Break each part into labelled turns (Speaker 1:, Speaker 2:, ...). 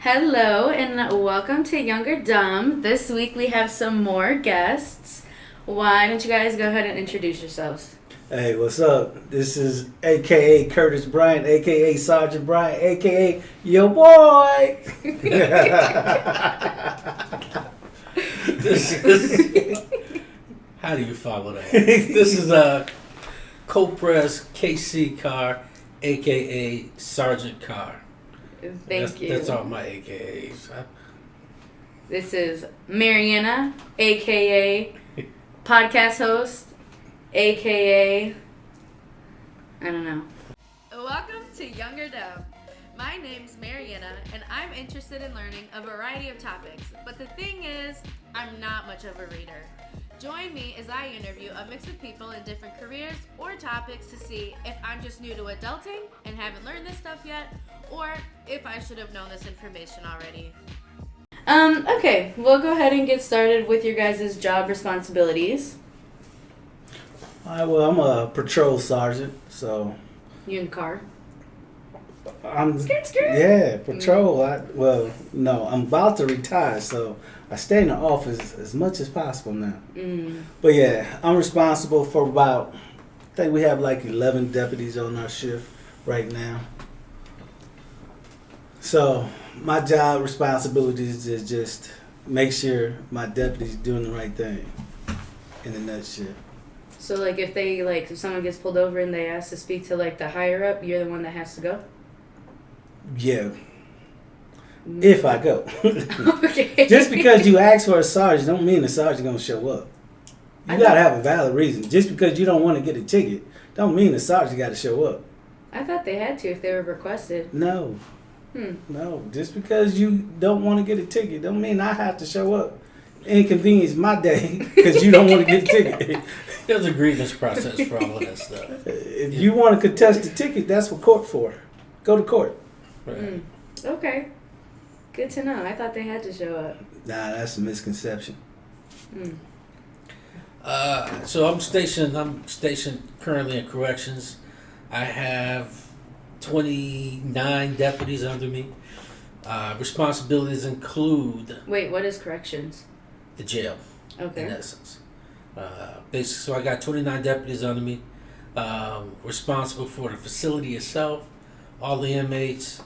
Speaker 1: Hello and welcome to Younger Dumb. This week we have some more guests. Why don't you guys go ahead and introduce yourselves?
Speaker 2: Hey, what's up? This is AKA Curtis Bryant, AKA Sergeant Bryant, AKA your boy.
Speaker 3: How do you follow that? This is Co-Pres KC Carr, AKA Sergeant Carr.
Speaker 1: Thank you.
Speaker 3: That's all my AKAs.
Speaker 1: This is Marianna, AKA podcast host, AKA I don't know. Welcome to Younger Dumb. My name's Marianna, and I'm interested in learning a variety of topics. But the thing is, I'm not much of a reader. Join me as I interview a mix of people in different careers or topics to see if I'm just new to adulting and haven't learned this stuff yet, or if I should have known this information already. Okay, we'll go ahead and get started with your guys' job responsibilities.
Speaker 2: All right, well, I'm a patrol sergeant, so
Speaker 1: You in the car?
Speaker 2: I'm
Speaker 1: Skirt.
Speaker 2: yeah, patrol. I'm about to retire, so I stay in the office as much as possible now. But yeah, I'm responsible for I think we have like 11 deputies on our shift right now. So my job responsibilities is just make sure my deputies doing the right thing in a nutshell.
Speaker 1: So like if someone gets pulled over and they ask to speak to like the higher up, you're the one that has to go?
Speaker 2: Yeah. If I go.
Speaker 1: Okay.
Speaker 2: Just because you ask for a sergeant don't mean the sergeant gonna show up. You gotta have a valid reason. Just because you don't want to get a ticket don't mean the sergeant gotta show up.
Speaker 1: I thought they had to if they were requested.
Speaker 2: No. No. Just because you don't want to get a ticket don't mean I have to show up. Inconvenience my day because you don't want to get a ticket.
Speaker 3: There's a grievance process for all of that stuff.
Speaker 2: If you want to contest the ticket, that's what court for. Go to court.
Speaker 3: Right.
Speaker 1: Okay. Good to know. I thought they had to show up.
Speaker 2: Nah, that's a misconception.
Speaker 3: So I'm stationed currently in corrections. I have 29 deputies under me. Responsibilities include
Speaker 1: Wait, what is corrections?
Speaker 3: the jail,
Speaker 1: Okay.
Speaker 3: in essence. Basically, so I got 29 deputies under me, responsible for the facility itself, all the inmates,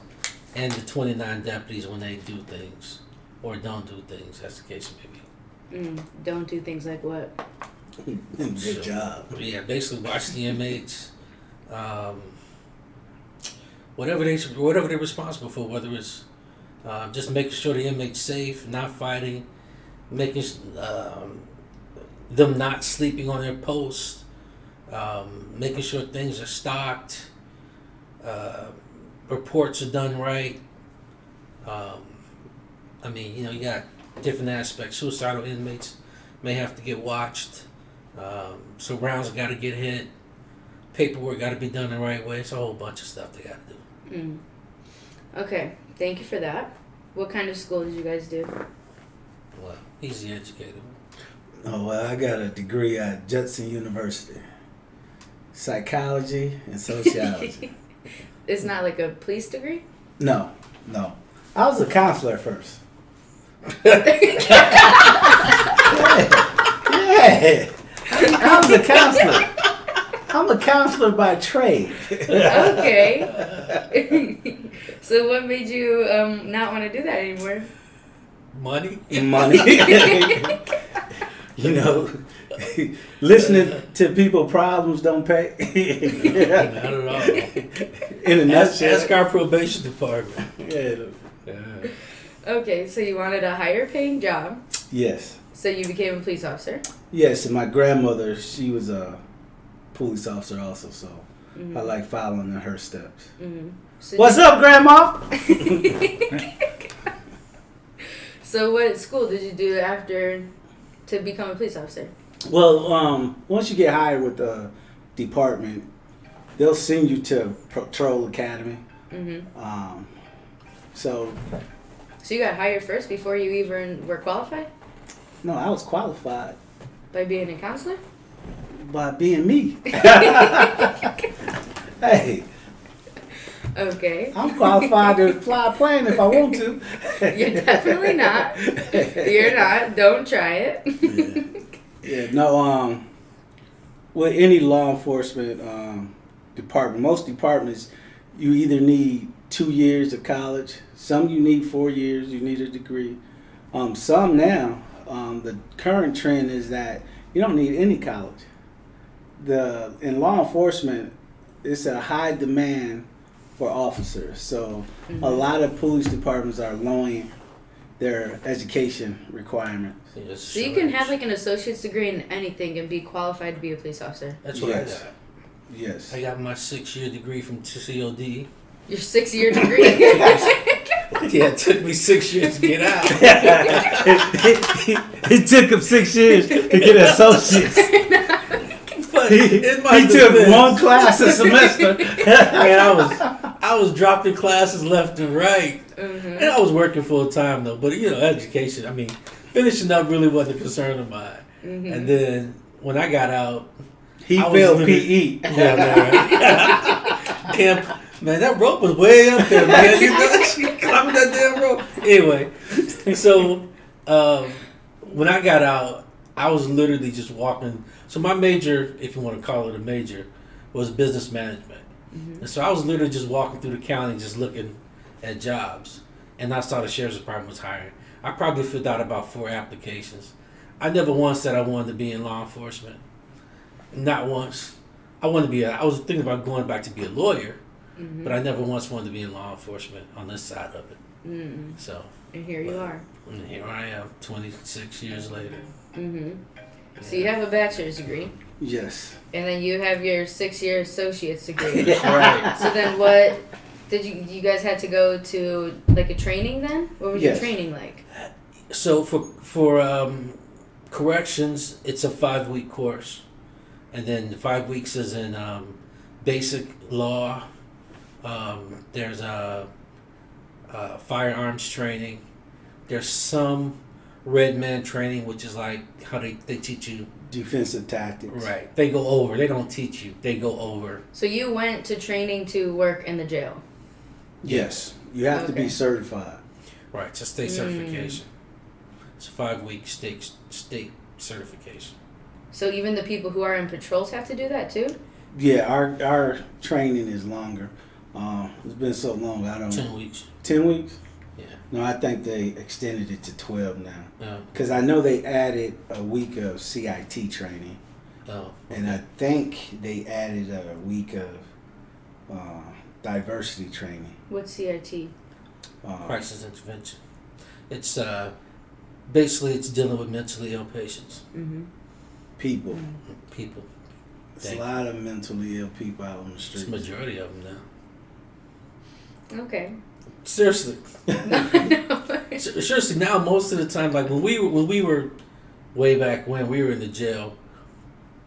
Speaker 3: and the 29 deputies when they do things or don't do things, as the case may be.
Speaker 1: Don't do things like what?
Speaker 2: Good job.
Speaker 3: Yeah, basically watch the inmates, whatever they're responsible for, whether it's just making sure the inmate's safe, not fighting, making them not sleeping on their post, making sure things are stocked, reports are done right. You got different aspects. Suicidal inmates may have to get watched. So rounds got to get hit. Paperwork got to be done the right way. It's a whole bunch of stuff they got to do.
Speaker 1: Okay. Thank you for that. What kind of school did you guys do?
Speaker 3: Well, he's the educator.
Speaker 2: Oh, well, I got a degree at Judson University. Psychology and sociology.
Speaker 1: It's not like a police degree?
Speaker 2: No. I was a counselor first. Yeah. I was a counselor. I'm a counselor by trade.
Speaker 1: Okay. So what made you not want to do that anymore?
Speaker 3: Money?
Speaker 2: Listening to people's problems don't pay.
Speaker 3: Not at all.
Speaker 2: In a nutshell.
Speaker 3: Ask our probation department.
Speaker 2: Yeah.
Speaker 1: Okay, so you wanted a higher paying job.
Speaker 2: Yes.
Speaker 1: So you became a police officer.
Speaker 2: Yes, and my grandmother, she was a police officer also, so I like following in her steps.
Speaker 1: So
Speaker 2: What's up, Grandma?
Speaker 1: So what school did you do after to become a police officer?
Speaker 2: Well, once you get hired with the department, they'll send you to Patrol Academy. So
Speaker 1: you got hired first before you even were qualified?
Speaker 2: No, I was qualified.
Speaker 1: By being a counselor?
Speaker 2: By being me. Hey.
Speaker 1: Okay.
Speaker 2: I'm qualified to fly a plane if I want to.
Speaker 1: You're definitely not. You're not. Don't try it.
Speaker 2: Yeah. No. With any law enforcement department, most departments, you either need 2 years of college. Some you need 4 years. You need a degree. Some now, the current trend is that you don't need any college. In law enforcement, it's a high demand for officers. So a lot of police departments are lowering their education requirements.
Speaker 3: Yes,
Speaker 1: So you can have like an associate's degree in anything and be qualified to be a police officer.
Speaker 3: That's what
Speaker 2: Yes.
Speaker 3: I got.
Speaker 2: Yes.
Speaker 3: I got my 6-year degree from COD.
Speaker 1: Your 6-year degree.
Speaker 3: Yeah, it took me 6 years to get out.
Speaker 2: It took him 6 years to get an associate's.
Speaker 3: But
Speaker 2: He took one class a semester.
Speaker 3: Man, I was dropping classes left and right,
Speaker 1: Mm-hmm.
Speaker 3: and I was working full time though. But education. I mean, finishing up really wasn't a concern of mine.
Speaker 1: Mm-hmm.
Speaker 3: And then when I got out,
Speaker 2: He
Speaker 3: I was
Speaker 2: failed
Speaker 3: literally-
Speaker 2: PE.
Speaker 3: Yeah, man. Damn, man, that rope was way up there, man. She climbing that damn rope. Anyway, so when I got out, I was literally just walking. So my major, if you want to call it a major, was business management.
Speaker 1: Mm-hmm.
Speaker 3: And so I was literally just walking through the county, just looking at jobs. And I saw the sheriff's department was hiring. I probably filled out about 4 applications. I never once said I wanted to be in law enforcement. Not once. I was thinking about going back to be a lawyer,
Speaker 1: Mm-hmm.
Speaker 3: but I never once wanted to be in law enforcement on this side of it.
Speaker 1: Mm-hmm.
Speaker 3: So
Speaker 1: And here you are.
Speaker 3: and here I am, 26 years later.
Speaker 1: Mm-hmm. So you have a bachelor's degree,
Speaker 2: Yes.
Speaker 1: and then you have your 6-year associate's degree.
Speaker 3: That's right.
Speaker 1: So then what did you guys had to go to like a training then? What was
Speaker 2: Yes.
Speaker 1: your training like?
Speaker 3: So for corrections, it's a 5-week course, and then 5 weeks is in basic law. There's a firearms training. There's some red man training, which is like how they teach you.
Speaker 2: Defensive tactics.
Speaker 3: Right. They go over. They don't teach you. They go over.
Speaker 1: So you went to training to work in the jail.
Speaker 2: Yes. You have to
Speaker 1: Okay.
Speaker 2: be certified.
Speaker 3: Right. It's a state certification. It's a 5-week state certification.
Speaker 1: So even the people who are in patrols have to do that too?
Speaker 2: Yeah, our training is longer. It's been so long.
Speaker 3: 10 weeks.
Speaker 2: 10 weeks?
Speaker 3: Yeah.
Speaker 2: No, I think they extended it to 12 now.
Speaker 3: Oh.
Speaker 2: Because I know they added a week of CIT training.
Speaker 3: Oh.
Speaker 2: And I think they added a week of diversity training.
Speaker 1: What's CIT?
Speaker 3: Crisis intervention. It's basically it's dealing with mentally ill patients.
Speaker 1: Mm-hmm.
Speaker 2: People.
Speaker 3: People.
Speaker 2: There's a lot of mentally ill people out on the
Speaker 3: It's
Speaker 2: street.
Speaker 3: the majority of them now.
Speaker 1: Okay.
Speaker 3: Seriously. Seriously, now most of the time, like when we were way back when we were in the jail,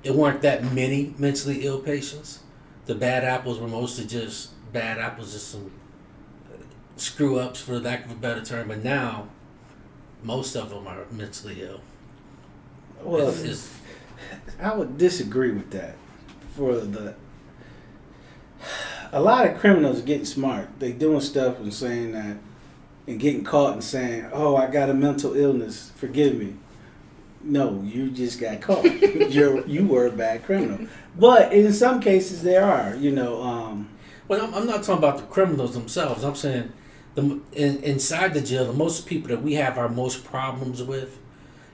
Speaker 3: it weren't that many mentally ill patients. The bad apples were mostly just bad apples, just some screw ups, for lack of a better term. But now, most of them are mentally ill.
Speaker 2: Well,
Speaker 3: It's-
Speaker 2: I would disagree with that. A lot of criminals are getting smart. They doing stuff and saying that, and getting caught and saying, "Oh, I got a mental illness. Forgive me." No, you just got caught. You were a bad criminal. But in some cases, there are.
Speaker 3: Well, I'm not talking about the criminals themselves. I'm saying inside the jail, the most people that we have our most problems with,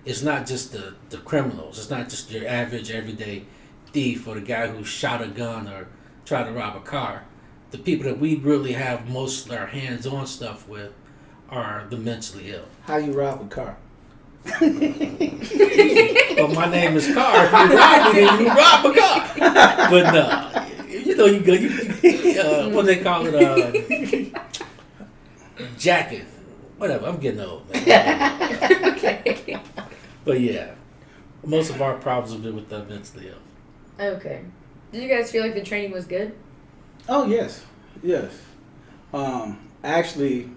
Speaker 3: it's not just the criminals. It's not just your average everyday thief or the guy who shot a gun or tried to rob a car. The people that we really have most of our hands-on stuff with are the mentally ill.
Speaker 2: How you rob a car?
Speaker 3: Well, my name is Carr. If you rob me, then you rob a car. But no, you go. What do they call it? Jacking. Whatever. I'm getting old, man.
Speaker 1: Okay.
Speaker 3: But yeah, most of our problems have been with the mentally ill.
Speaker 1: Okay. Did you guys feel like the training was good?
Speaker 2: Oh yes. Actually,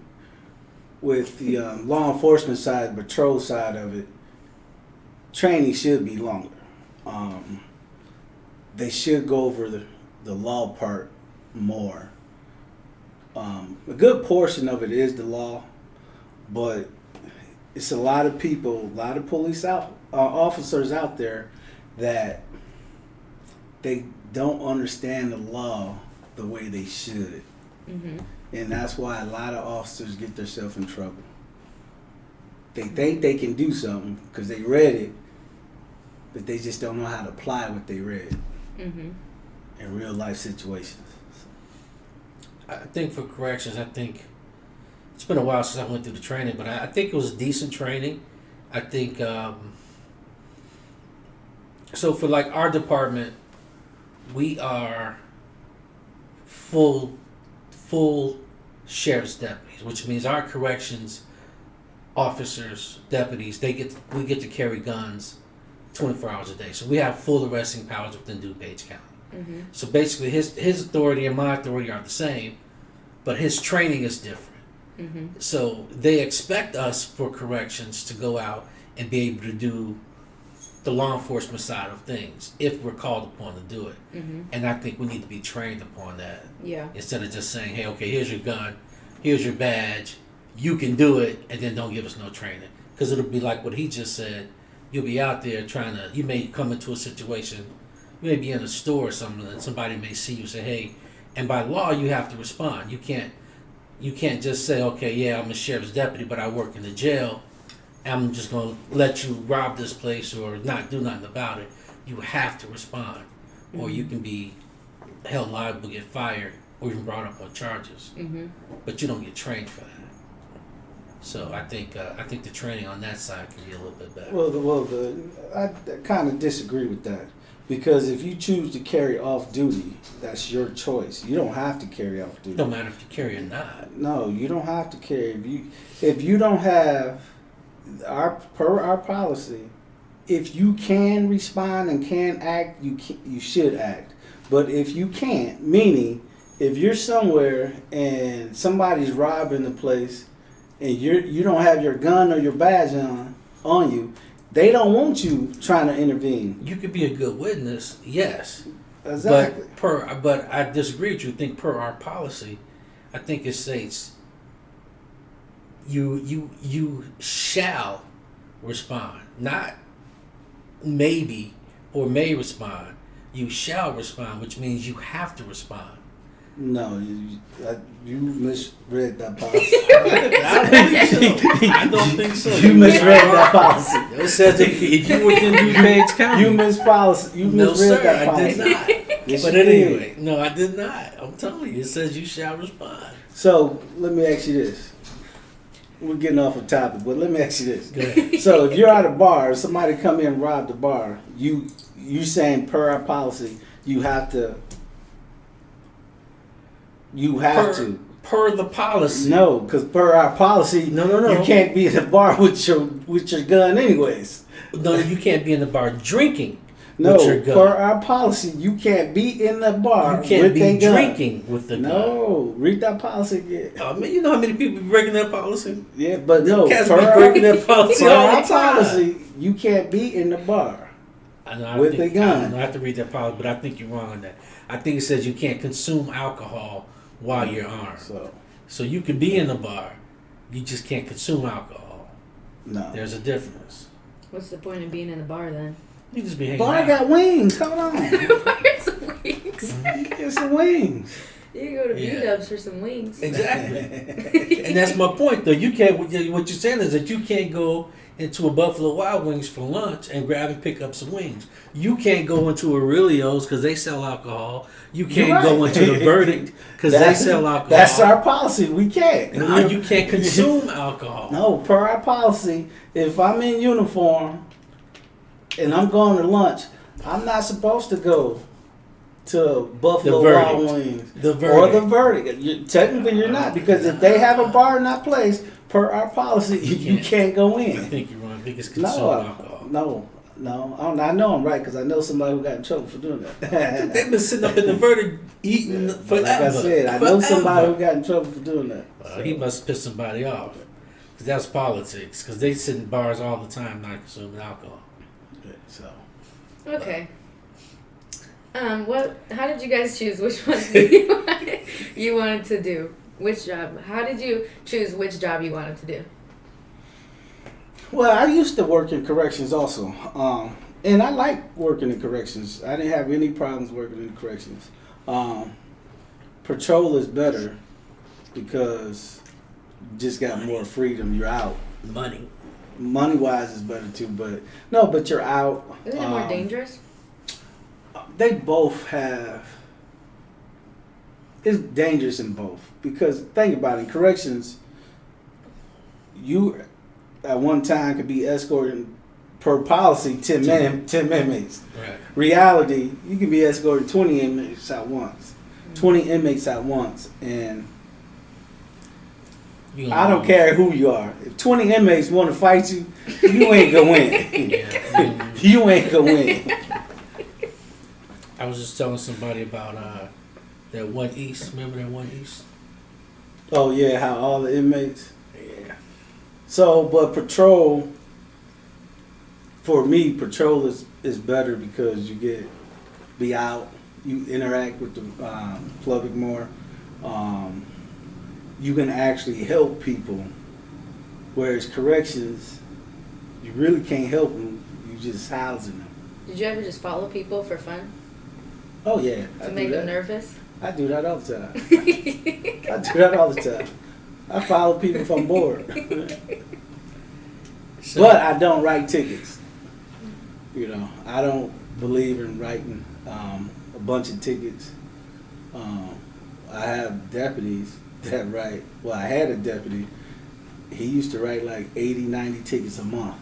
Speaker 2: with the law enforcement side, patrol side of it, training should be longer. They should go over the law part more. a good portion of it is the law, but it's a lot of people, a lot of police officers out there that they don't understand the law the way they should. Mm-hmm. And that's why a lot of officers get themselves in trouble. They think they can do something because they read it, but they just don't know how to apply what they read in real life situations.
Speaker 3: I think for corrections, it's been a while since I went through the training, but I think it was decent training. I think, so for like our department, we are full sheriff's deputies, which means our corrections officers, deputies, we get to carry guns 24 hours a day. So we have full arresting powers within DuPage County. Mm-hmm. So basically his authority and my authority are the same, but his training is different. Mm-hmm. So they expect us for corrections to go out and be able to do the law enforcement side of things if we're called upon to do it. Mm-hmm. And I think we need to be trained upon that. Yeah. Instead of just saying, hey, okay, here's your gun, here's your badge, you can do it, and then don't give us no training. Because it'll be like what he just said. You'll be out there you may come into a situation, you may be in a store or something, and somebody may see you and say, hey, and by law you have to respond. You can't just say, okay, yeah, I'm a sheriff's deputy, but I work in the jail. I'm just going to let you rob this place or not do nothing about it. You have to respond, or you can be held liable, get fired, or even brought up on charges. Mm-hmm. But you don't get trained for that. So I think the training on that side can be a little bit better.
Speaker 2: I kind of disagree with that, because if you choose to carry off duty, that's your choice. You don't have to carry off duty.
Speaker 3: Don't matter if you carry or not.
Speaker 2: No, you don't have to carry. If you don't have per our policy, if you can respond and can act, you should act. But if you can't, meaning if you're somewhere and somebody's robbing the place and you don't have your gun or your badge on you, they don't want you trying to intervene.
Speaker 3: You could be a good witness, yes.
Speaker 2: Exactly.
Speaker 3: But I disagree with you. I think per our policy, I think it states you shall respond, not maybe or may respond. You shall respond, which means you have to respond.
Speaker 2: No, you misread that policy.
Speaker 3: I don't think so.
Speaker 2: You misread that policy.
Speaker 3: It says if you were in DuPage County.
Speaker 2: You misread that policy.
Speaker 3: I did not.
Speaker 2: Yes,
Speaker 3: but anyway, no, I did not. I'm telling you, it says you shall respond.
Speaker 2: So let me ask you this. We're getting off the topic, but let me ask you this.
Speaker 3: Go ahead.
Speaker 2: So if you're at a bar, somebody come in and rob the bar, you saying per our policy, you have to.
Speaker 3: Per the policy.
Speaker 2: No, because per our policy,
Speaker 3: no.
Speaker 2: You can't be in the bar with your gun anyways.
Speaker 3: No, you can't be in the bar drinking.
Speaker 2: No,
Speaker 3: with your gun.
Speaker 2: Per our policy, you can't be in the bar
Speaker 3: you can't
Speaker 2: with
Speaker 3: be drinking with the gun.
Speaker 2: No, read that policy again.
Speaker 3: You know how many people be breaking that policy?
Speaker 2: Yeah, but no,
Speaker 3: cats be breaking that policy all the time.
Speaker 2: Policy, you can't be in the bar with a gun.
Speaker 3: I have to read that policy, but I think you're wrong on that. I think it says you can't consume alcohol while you're armed. So you can be in the bar, you just can't consume alcohol.
Speaker 2: No,
Speaker 3: there's a difference.
Speaker 1: What's the point of being in the bar then?
Speaker 3: You just be hanging
Speaker 2: bar
Speaker 3: out.
Speaker 2: Got wings. Hold on.
Speaker 1: Where's some wings?
Speaker 2: Get some wings.
Speaker 1: You can go to B-Dubs for some wings.
Speaker 3: Exactly. And that's my point, though. You can't. What you're saying is that you can't go into a Buffalo Wild Wings for lunch and grab and pick up some wings. You can't go into Aurelio's because they sell alcohol. You can't go into the Verdict because they sell alcohol.
Speaker 2: That's our policy. We can't.
Speaker 3: No, you can't consume alcohol.
Speaker 2: No, per our policy, if I'm in uniform and I'm going to lunch, I'm not supposed to go to Buffalo Wild Wings or the Verdict. Technically, you're not, because if they have a bar in that place, per our policy, you can't go in.
Speaker 3: I think you're wrong. I think it's consume alcohol.
Speaker 2: No. I know I'm right because I know somebody who got in trouble for doing that.
Speaker 3: They've been sitting up in the Verdict eating forever.
Speaker 2: Like I said, I know somebody who got in trouble for doing that.
Speaker 3: He must piss somebody off. Because that's politics. Because they sit in bars all the time not consuming alcohol.
Speaker 1: Okay. How did you guys choose which one you wanted to do? Which job? How did you choose which job you wanted to do?
Speaker 2: Well, I used to work in corrections also. And I like working in corrections. I didn't have any problems working in corrections. Patrol is better because you just got more freedom. You're out. Money wise is better too, but you're out.
Speaker 1: Isn't it more dangerous?
Speaker 2: They both have. It's dangerous in both because think about it. In corrections, you at one time could be escorting per policy 10 inmates.
Speaker 3: Right.
Speaker 2: Reality, you can be escorting 20 inmates at once. 20 inmates at once, and I don't care who you are. If 20 inmates want to fight you, you ain't gonna win. You ain't gonna win.
Speaker 3: I was just telling somebody about that 1 East. Remember that 1 East?
Speaker 2: Oh yeah, how all the inmates.
Speaker 3: Yeah.
Speaker 2: So, but patrol, for me, patrol is better because you be out, you interact with the public more. You can actually help people, whereas corrections, you really can't help them. You just housing them.
Speaker 1: Did you ever just follow people for fun?
Speaker 2: Oh yeah,
Speaker 1: To make them nervous?
Speaker 2: I do that all the time. I do that all the time. I follow people if I'm bored. But I don't write tickets. You know, I don't believe in writing a bunch of tickets. I have deputies that write. Well, I had a deputy. He used to write like 80, 90 tickets a month.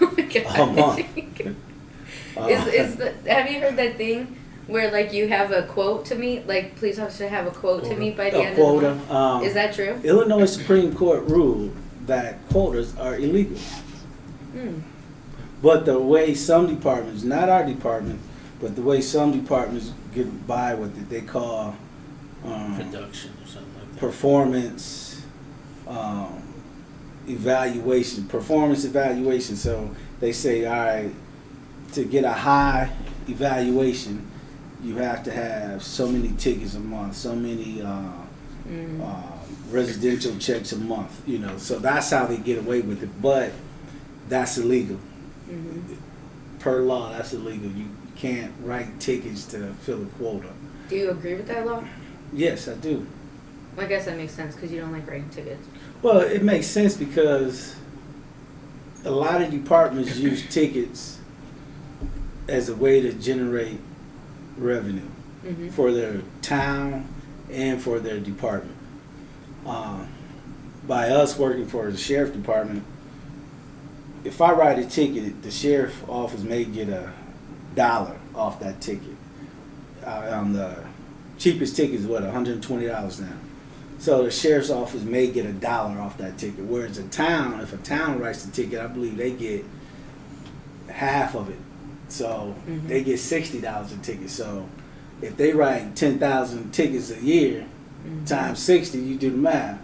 Speaker 1: Oh my God.
Speaker 2: A month.
Speaker 1: Have you heard that thing where like you have a quote to meet? Like police officers have a quote to meet by the end of the month? Is that true?
Speaker 2: Illinois Supreme Court ruled that quotas are illegal. But the way some departments, not our department, but the way some departments get by with it, they call
Speaker 3: Production or something like that.
Speaker 2: Performance evaluation. So they say, all right, to get a high evaluation, you have to have so many tickets a month, so many residential checks a month. You know, so that's how they get away with it. But that's illegal. Per law, that's illegal. You can't write tickets to fill a quota.
Speaker 1: Do you agree with that law?
Speaker 2: Yes, I do.
Speaker 1: I guess that makes sense because you don't like writing tickets.
Speaker 2: Well, it makes sense because a lot of departments use tickets as a way to generate revenue for their town and for their department. By us working for the sheriff department, if I write a ticket, the sheriff office may get $1 off that ticket. The cheapest ticket is $120 now. So the sheriff's office may get $1 off that ticket. Whereas if a town writes the ticket, I believe they get half of it. So they get $60 a ticket. So if they write 10,000 tickets a year times 60, you do the math.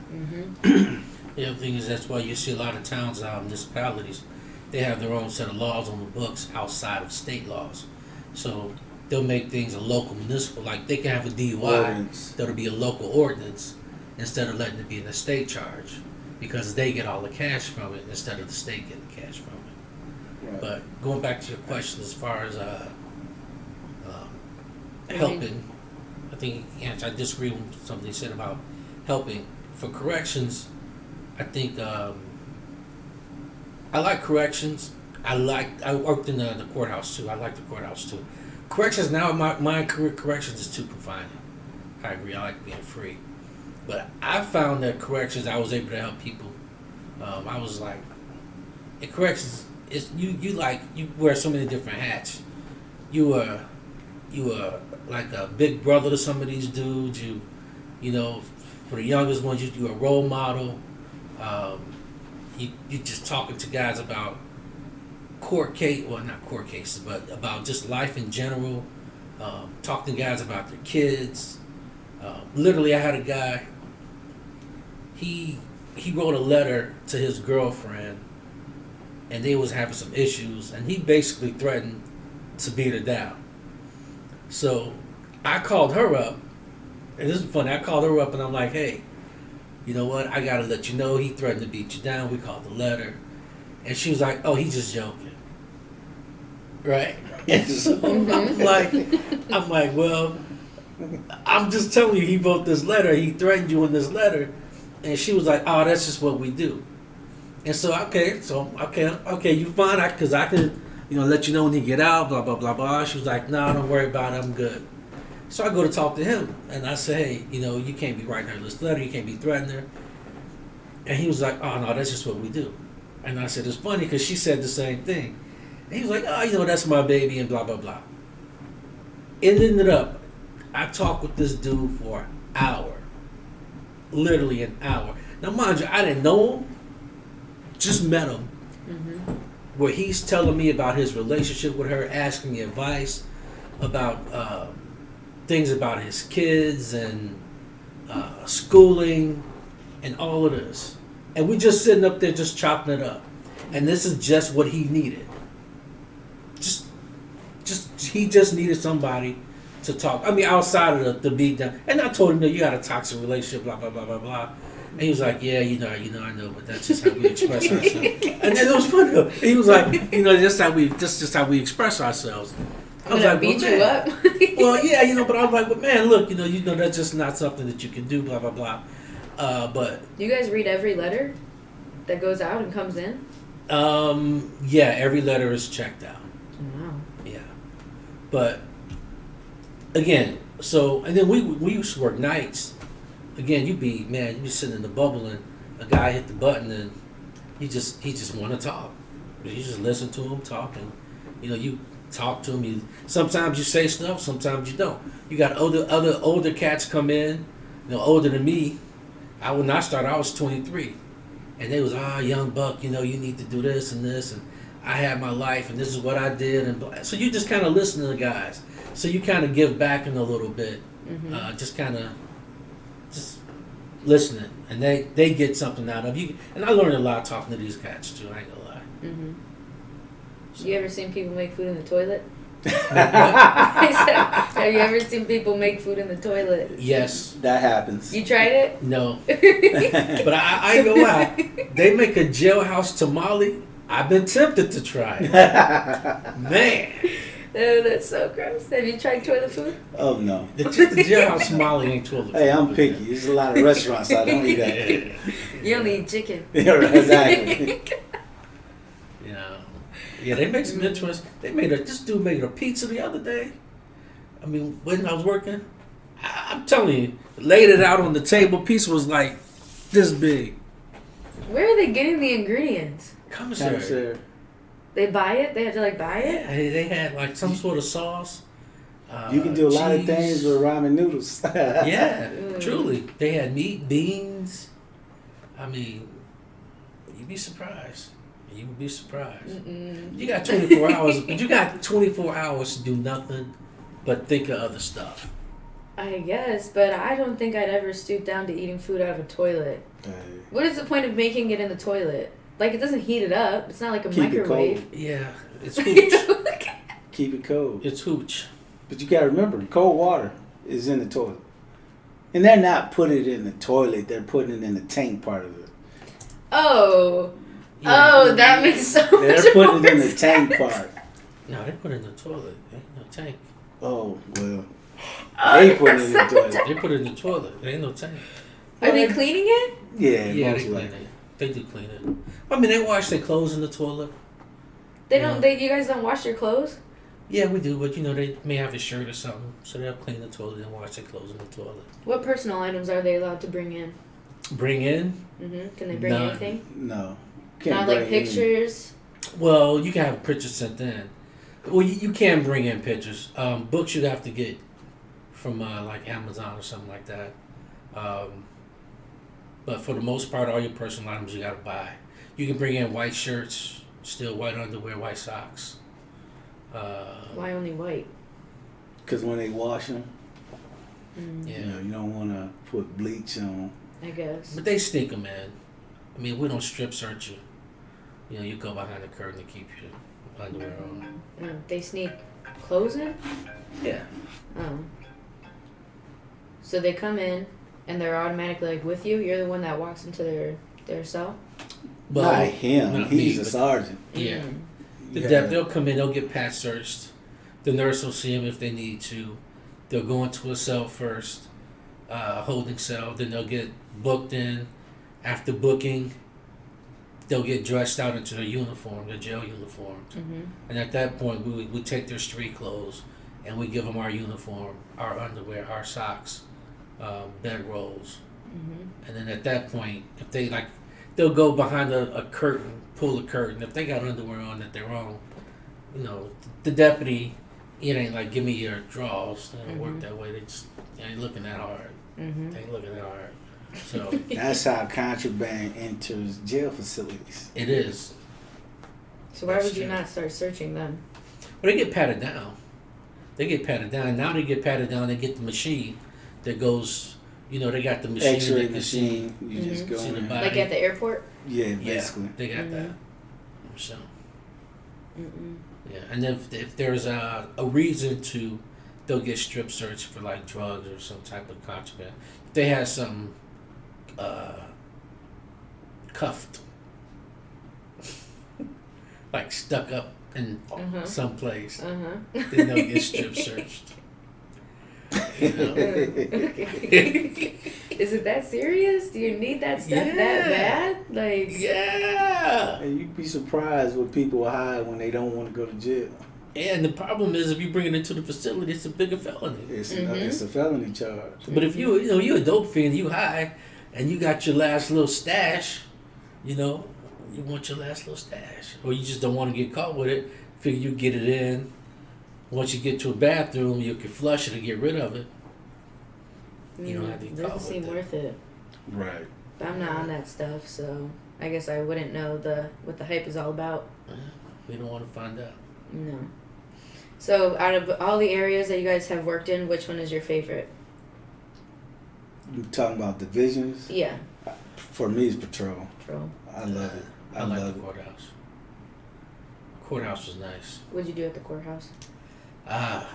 Speaker 3: The other thing is that's why you see a lot of towns, municipalities, they have their own set of laws on the books outside of state laws. So they'll make things a local municipal, like they can have a DUI, that'll be a local ordinance instead of letting it be an estate charge because they get all the cash from it instead of the state getting the cash from it. Right. But going back to your question as far as helping, I think I disagree with something you said about helping. For corrections, I think I like corrections. I worked in the courthouse too. I like the courthouse too. Corrections now, my career corrections is too confining. I agree. I like being free, but I found that corrections I was able to help people. I was like, in corrections, it's you wear so many different hats. You are like a big brother to some of these dudes. You know, for the youngest ones, you're a role model. You just talking to guys about not court cases, but about just life in general. Talking to guys about their kids. Literally, I had a guy. He wrote a letter to his girlfriend, and they was having some issues, and he basically threatened to beat her down. So I called her up, and this is funny. I called her up, and I'm like, "Hey, you know what? I gotta let you know he threatened to beat you down. We called the letter, and she was like, oh, he's just joking, right? And so I'm like, well, I'm just telling you, he wrote this letter. He threatened you in this letter, and she was like, oh, that's just what we do. And so okay, you fine? Because I can, let you know when you get out. Blah blah blah blah. She was like, no, don't worry about it. I'm good. So I go to talk to him, and I say, hey, you can't be writing her this letter. You can't be threatening her. And he was like, oh, no, that's just what we do. And I said, it's funny because she said the same thing. And he was like, oh, that's my baby and blah, blah, blah. It ended up, I talked with this dude for an hour. Literally an hour. Now, mind you, I didn't know him. Just met him. Mm-hmm. Where he's telling me about his relationship with her, asking me advice about things about his kids and schooling and all of this. And we just sitting up there just chopping it up. And this is just what he needed. He just needed somebody to talk. I mean, outside of the beat down. And I told him, you got a toxic relationship, blah, blah, blah, blah, blah. And he was like, yeah, I know, but that's just how we express ourselves. And then it was funny. He was like, that's just how we express ourselves. I was like,
Speaker 1: beat you up.
Speaker 3: Well, yeah, but I was like, well, man, look, that's just not something that you can do, blah, blah, blah. But
Speaker 1: do you guys read every letter that goes out and comes in?
Speaker 3: Yeah, every letter is checked out.
Speaker 1: Wow.
Speaker 3: Yeah, but again, and then we used to work nights. Again, you be sitting in the bubble and a guy hit the button and he just want to talk. You just listen to him talk and you talk to him. Sometimes you say stuff, sometimes you don't. You got other older cats come in, older than me. When I started, I was 23, and they was young buck, you need to do this, and I had my life, and this is what I did, and so you just kind of listen to the guys. So you kind of give back in a little bit, just listening, and they get something out of you. And I learned a lot talking to these cats too. I ain't gonna lie.
Speaker 1: Mm-hmm. So. You ever seen people make food in the toilet? Have you ever seen people make food in the toilet?
Speaker 3: Yes.
Speaker 2: That happens.
Speaker 1: You tried it?
Speaker 3: No. But I ain't gonna lie. They make a jailhouse tamale. I've been tempted to try it. Man.
Speaker 1: Oh, that's so gross. Have you tried toilet food?
Speaker 2: Oh, no.
Speaker 3: The jailhouse tamale ain't toilet food.
Speaker 2: Hey, I'm picky. There's a lot of restaurants I don't eat that.
Speaker 1: You only eat chicken.
Speaker 2: Yeah, exactly.
Speaker 3: Yeah, they make some interest. This dude made a pizza the other day. I mean, when I was working, I'm telling you, laid it out on the table. Pizza was like this big.
Speaker 1: Where are they getting the ingredients?
Speaker 3: Commissary.
Speaker 1: They buy it? They had to buy it?
Speaker 3: Yeah, they had some sort of sauce.
Speaker 2: You can do a lot of things with ramen noodles.
Speaker 3: Yeah, truly. They had meat, beans. I mean, you'd be surprised. You would be surprised. Mm-mm. You got 24 hours, but you got 24 hours to do nothing but think of other stuff.
Speaker 1: I guess, but I don't think I'd ever stoop down to eating food out of a toilet. What is the point of making it in the toilet? It doesn't heat it up. It's not like a microwave.
Speaker 3: Yeah, it's hooch.
Speaker 2: Keep it cold.
Speaker 3: It's hooch.
Speaker 2: But you got to remember, cold water is in the toilet. And they're not putting it in the toilet. They're putting it in the tank part of it.
Speaker 1: Oh. Yeah. That makes so much sense.
Speaker 2: They're putting it in the tank part.
Speaker 3: No, they put it in the toilet. There ain't no tank.
Speaker 2: Oh, well. They put it in the toilet.
Speaker 3: They put it in the toilet. There ain't no tank.
Speaker 1: Are they cleaning it?
Speaker 2: Yeah,
Speaker 3: they clean it. They do clean it. I mean, they wash their clothes in the toilet.
Speaker 1: They don't. You guys don't wash your clothes?
Speaker 3: Yeah, we do, but they may have a shirt or something, so they'll clean the toilet and wash their clothes in the toilet.
Speaker 1: What personal items are they allowed to bring in?
Speaker 3: Bring in?
Speaker 1: Mm-hmm. Can they bring anything?
Speaker 2: No.
Speaker 1: Not pictures?
Speaker 3: Well, you can have pictures sent in. Well, you can bring in pictures. Books you'd have to get from Amazon or something like that. But for the most part, all your personal items you got to buy. You can bring in white shirts, still white underwear, white socks.
Speaker 1: Why only white?
Speaker 2: Because when they wash them,
Speaker 3: yeah,
Speaker 2: you don't want to put bleach on.
Speaker 1: I guess.
Speaker 3: But they sneak them in. I mean, we don't strip search you. You go behind the curtain to keep your underwear on.
Speaker 1: They sneak clothes in?
Speaker 3: Yeah.
Speaker 1: Oh. So they come in, And they're automatically like with you? You're the one that walks into their cell?
Speaker 2: Well, not him.
Speaker 3: Not
Speaker 2: He's
Speaker 3: me,
Speaker 2: a sergeant.
Speaker 3: Yeah. They'll come in, they'll get pat searched. The nurse will see them if they need to. They'll go into a cell first, holding cell. Then they'll get booked in. After booking, they'll get dressed out into their uniform, their jail uniforms. And at that point, we take their street clothes and we give them our uniform, our underwear, our socks, bed rolls. And then at that point, if they they'll go behind a curtain, pull the curtain. If they got underwear on that they're wrong, the deputy, it ain't like, give me your drawers. They don't work that way. They ain't looking that hard. They ain't looking that hard. So
Speaker 2: that's how contraband enters jail facilities.
Speaker 3: It is.
Speaker 1: So why would you not start searching them?
Speaker 3: Well, they get patted down. Now they get patted down. They get the machine that goes. They got the machine.
Speaker 2: X-ray machine. You just go in.
Speaker 1: Like at the airport?
Speaker 2: Yeah, basically.
Speaker 3: They got that. So. Yeah, and if there's a reason to, they'll get strip searched for like drugs or some type of contraband. If they have some cuffed, like stuck up in some place, then they'll get strip searched.
Speaker 1: Is it that serious? Do you need that stuff that bad?
Speaker 2: And you'd be surprised what people hide when they don't want to go to jail.
Speaker 3: And the problem is, if you bring it into the facility, it's a bigger felony.
Speaker 2: It's a felony charge.
Speaker 3: But if you're a dope fiend, you high, and you got your last little stash, you want your last little stash, or you just don't want to get caught with it. Figure you get it in. Once you get to a bathroom, you can flush it and get rid of it. You don't have to get caught with it.
Speaker 1: Doesn't seem worth it.
Speaker 2: Right.
Speaker 1: But I'm not on that stuff, so I guess I wouldn't know what the hype is all about.
Speaker 3: We don't want to find out.
Speaker 1: No. So out of all the areas that you guys have worked in, which one is your favorite?
Speaker 2: You talking about divisions?
Speaker 1: Yeah.
Speaker 2: For me, it's patrol.
Speaker 1: Patrol.
Speaker 2: I love it.
Speaker 3: I like the courthouse. Courthouse was nice.
Speaker 1: What'd you do at the courthouse?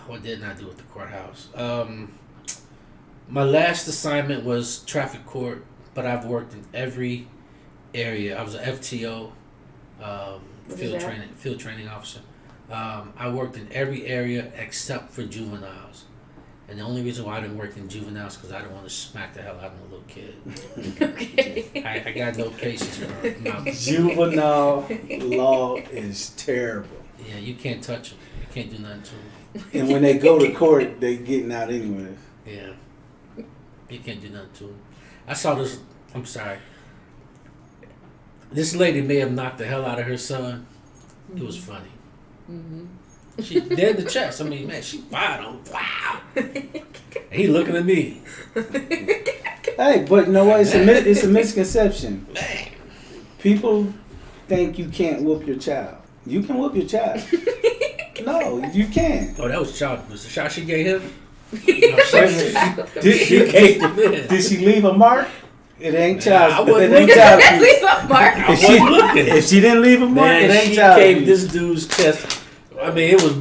Speaker 3: What didn't I do at the courthouse? My last assignment was traffic court, but I've worked in every area. I was an FTO, field training officer. I worked in every area except for juveniles. And the only reason why I didn't work in juveniles because I didn't want to smack the hell out of a little kid.
Speaker 1: Okay.
Speaker 3: I got no cases for my
Speaker 2: juvenile law is terrible.
Speaker 3: Yeah, you can't touch them. You can't do nothing to them.
Speaker 2: And when they go to court, they getting out anyway.
Speaker 3: Yeah. You can't do nothing to them. I saw this. I'm sorry. This lady may have knocked the hell out of her son. It was funny. She dead in the chest. I mean, man, she fired him. Wow. And he looking at me.
Speaker 2: Hey, but you know what? It's a misconception.
Speaker 3: Man.
Speaker 2: People think you can't whoop your child. You can whoop your child. No, you can't.
Speaker 3: Oh, that was child. Was the shot she gave him?
Speaker 2: Did she leave a mark? It ain't child.
Speaker 3: I wasn't
Speaker 2: it ain't child abuse.
Speaker 1: Leave a mark.
Speaker 3: I wasn't looking.
Speaker 2: If she didn't leave a mark,
Speaker 3: Man,
Speaker 2: it ain't
Speaker 3: she
Speaker 2: child
Speaker 3: caved
Speaker 2: abuse.
Speaker 3: this dude's chest. I mean, it was.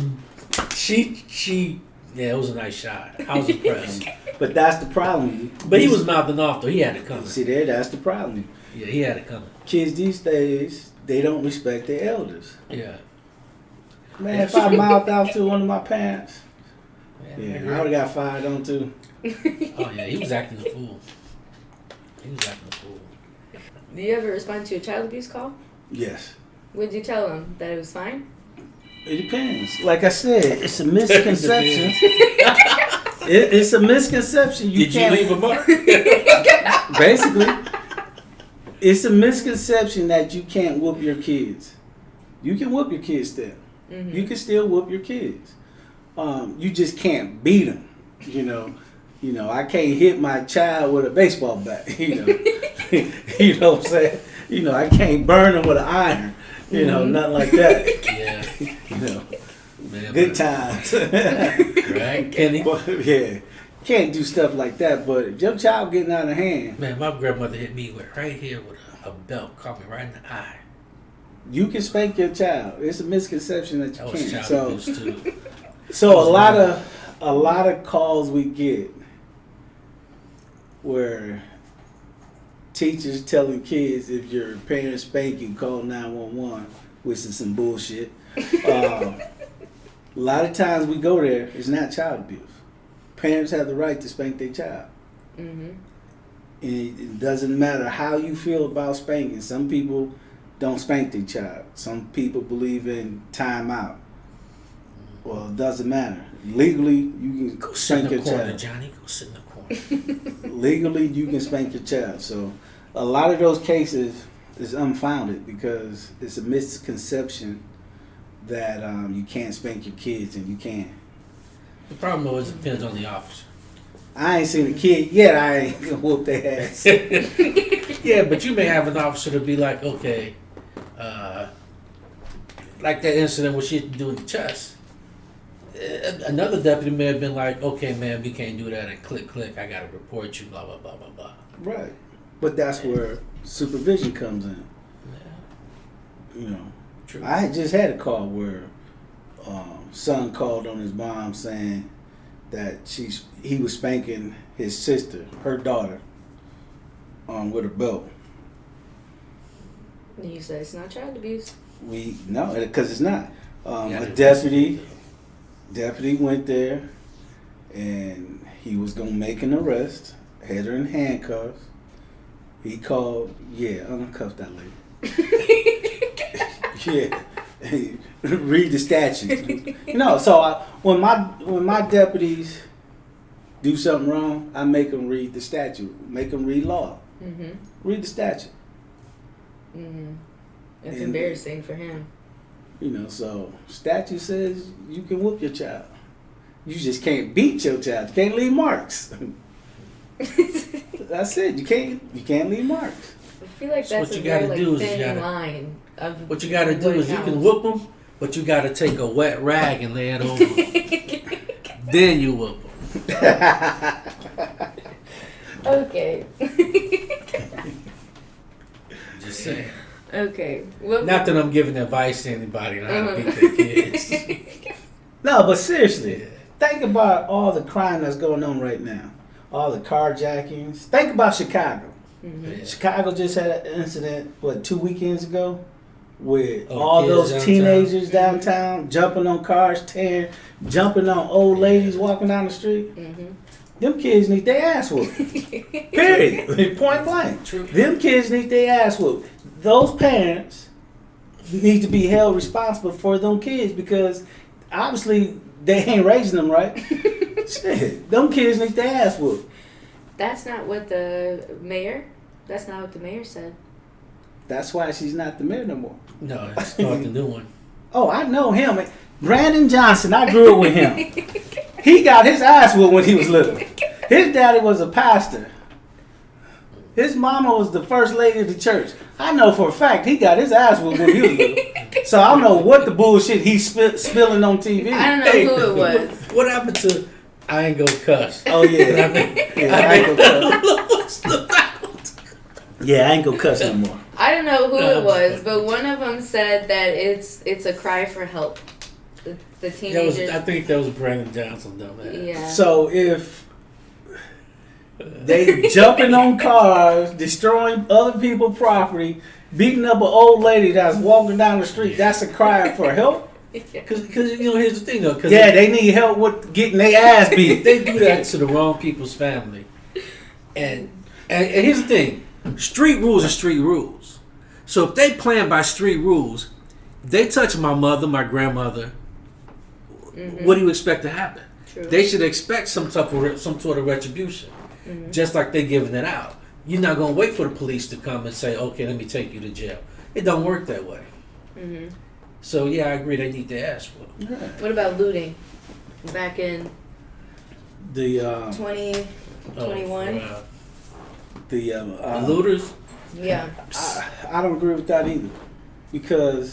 Speaker 3: She. Yeah, it was a nice shot. I was impressed.
Speaker 2: But that's the problem.
Speaker 3: But he was mouthing off though. He had it coming.
Speaker 2: See there, that's the problem.
Speaker 3: Yeah, he had it coming.
Speaker 2: Kids these days, they don't respect their elders.
Speaker 3: Yeah.
Speaker 2: Man, if I mouthed out to one of my parents,
Speaker 3: I
Speaker 2: I would have got fired on too.
Speaker 3: Oh yeah, he was acting a fool.
Speaker 1: Do you ever respond to a child abuse call?
Speaker 2: Yes.
Speaker 1: Would you tell them that it was fine?
Speaker 2: It depends. Like I said, it's a misconception. It's a misconception.
Speaker 3: Did you leave a mark?
Speaker 2: Basically, it's a misconception that you can't whoop your kids. You can whoop your kids still. You can still whoop your kids. You just can't beat them. You know, I can't hit my child with a baseball bat. You know what I'm saying? I can't burn them with an iron. Nothing like that.
Speaker 3: Yeah. Man,
Speaker 2: Good times.
Speaker 3: Right, Kenny?
Speaker 2: Yeah. Can't do stuff like that, but if your child getting out of hand,
Speaker 3: Man, my grandmother hit me right here with a belt, caught me right in the eye.
Speaker 2: you can spank your child. It's a misconception that you
Speaker 3: That was
Speaker 2: can't.
Speaker 3: child abuse too.
Speaker 2: So a lot of calls we get where teachers telling kids if your parents spank you, call 911, which is some bullshit. A lot of times we go there, it's not child abuse. Parents have the right to spank their child. Mm-hmm. And it doesn't matter how you feel about spanking. Some people don't spank their child. Some people believe in time out. Well, it doesn't matter. Legally, you can spank your child.
Speaker 3: Johnny, go sit in the corner.
Speaker 2: Legally, you can spank your child. So a lot of those cases is unfounded because it's a misconception that you can't spank your kids, and you can.
Speaker 3: The problem always depends on the officer.
Speaker 2: I ain't seen a kid yet. I ain't gonna whoop their ass.
Speaker 3: Yeah, but you may have an officer to be like, okay, like that incident where she had to do in the chest. Another deputy may have been like, okay, man, we can't do that, and click, I gotta report you, blah, blah, blah, blah, blah.
Speaker 2: Right. But that's where supervision comes in. Yeah. You know, true. I had just had a call where son called on his mom saying that he was spanking his sister, her daughter, with a belt.
Speaker 1: You said it's not child abuse.
Speaker 2: No, because it's not. A deputy went there, and he was gonna make an arrest. Had her in handcuffs. He called, uncuff that lady. Yeah. Read the statute. So when my deputies do something wrong, I make them read the statute, make them read law. Mm-hmm. Read the statute.
Speaker 1: Mm-hmm. It's embarrassing for him.
Speaker 2: So statute says you can whoop your child. You just can't beat your child. You can't leave marks. That's it. You can't leave marks.
Speaker 1: I feel like that's a very thin line.
Speaker 3: What you got to do is you can whoop them, but you got to take a wet rag and lay it over them. Then you whoop them.
Speaker 1: Okay.
Speaker 3: Just saying.
Speaker 1: Okay.
Speaker 3: Not that I'm giving advice to anybody on how to beat their kids.
Speaker 2: No, but seriously, think about all the crime that's going on right now. All the carjackings. Think about Chicago. Mm-hmm. Yeah. Chicago just had an incident, 2 weekends ago? With all those teenagers downtown jumping on cars, jumping on old ladies walking down the street. Mm-hmm. Them kids need their ass whooped. Period. Point blank. True. Them kids need their ass whooped. Those parents need to be held responsible for them kids because obviously they ain't raising them right. Shit, them kids need their ass whooped.
Speaker 1: That's not what the mayor said.
Speaker 2: That's why she's not the mayor no more.
Speaker 3: No, it's not the new one.
Speaker 2: Oh, I know him. Brandon Johnson, I grew up with him. He got his ass whooped when he was little. His daddy was a pastor. His mama was the first lady of the church. I know for a fact he got his ass whooped when he was little. So I don't know what the bullshit he's spilling on TV.
Speaker 1: I don't know who it was.
Speaker 3: What happened to I ain't gonna cuss?
Speaker 2: Oh, yeah. I ain't gonna cuss. Yeah, I ain't gonna cuss no more.
Speaker 1: I don't know who it was, but one of them said that it's a cry for help. The teenagers.
Speaker 3: I think that was Brandon Johnson, though.
Speaker 1: Yeah.
Speaker 2: So if they jumping on cars, destroying other people's property, beating up an old lady that's walking down the street, that's a cry for help?
Speaker 3: Because here's the thing, though.
Speaker 2: They need help with getting their ass beat.
Speaker 3: They do that to the wrong people's family. And here's the thing. Street rules are street rules. So if they playing by street rules, they touch my mother, my grandmother, what do you expect to happen? True. They should expect some sort of retribution, just like they're giving it out. You're not going to wait for the police to come and say, okay, let me take you to jail. It don't work that way. Mm-hmm. So, yeah, I agree they need to ask for it.
Speaker 1: Yeah. What about looting? Back in
Speaker 2: the
Speaker 1: 2021?
Speaker 2: The
Speaker 3: looters?
Speaker 1: Yeah.
Speaker 2: I don't agree with that either. Because...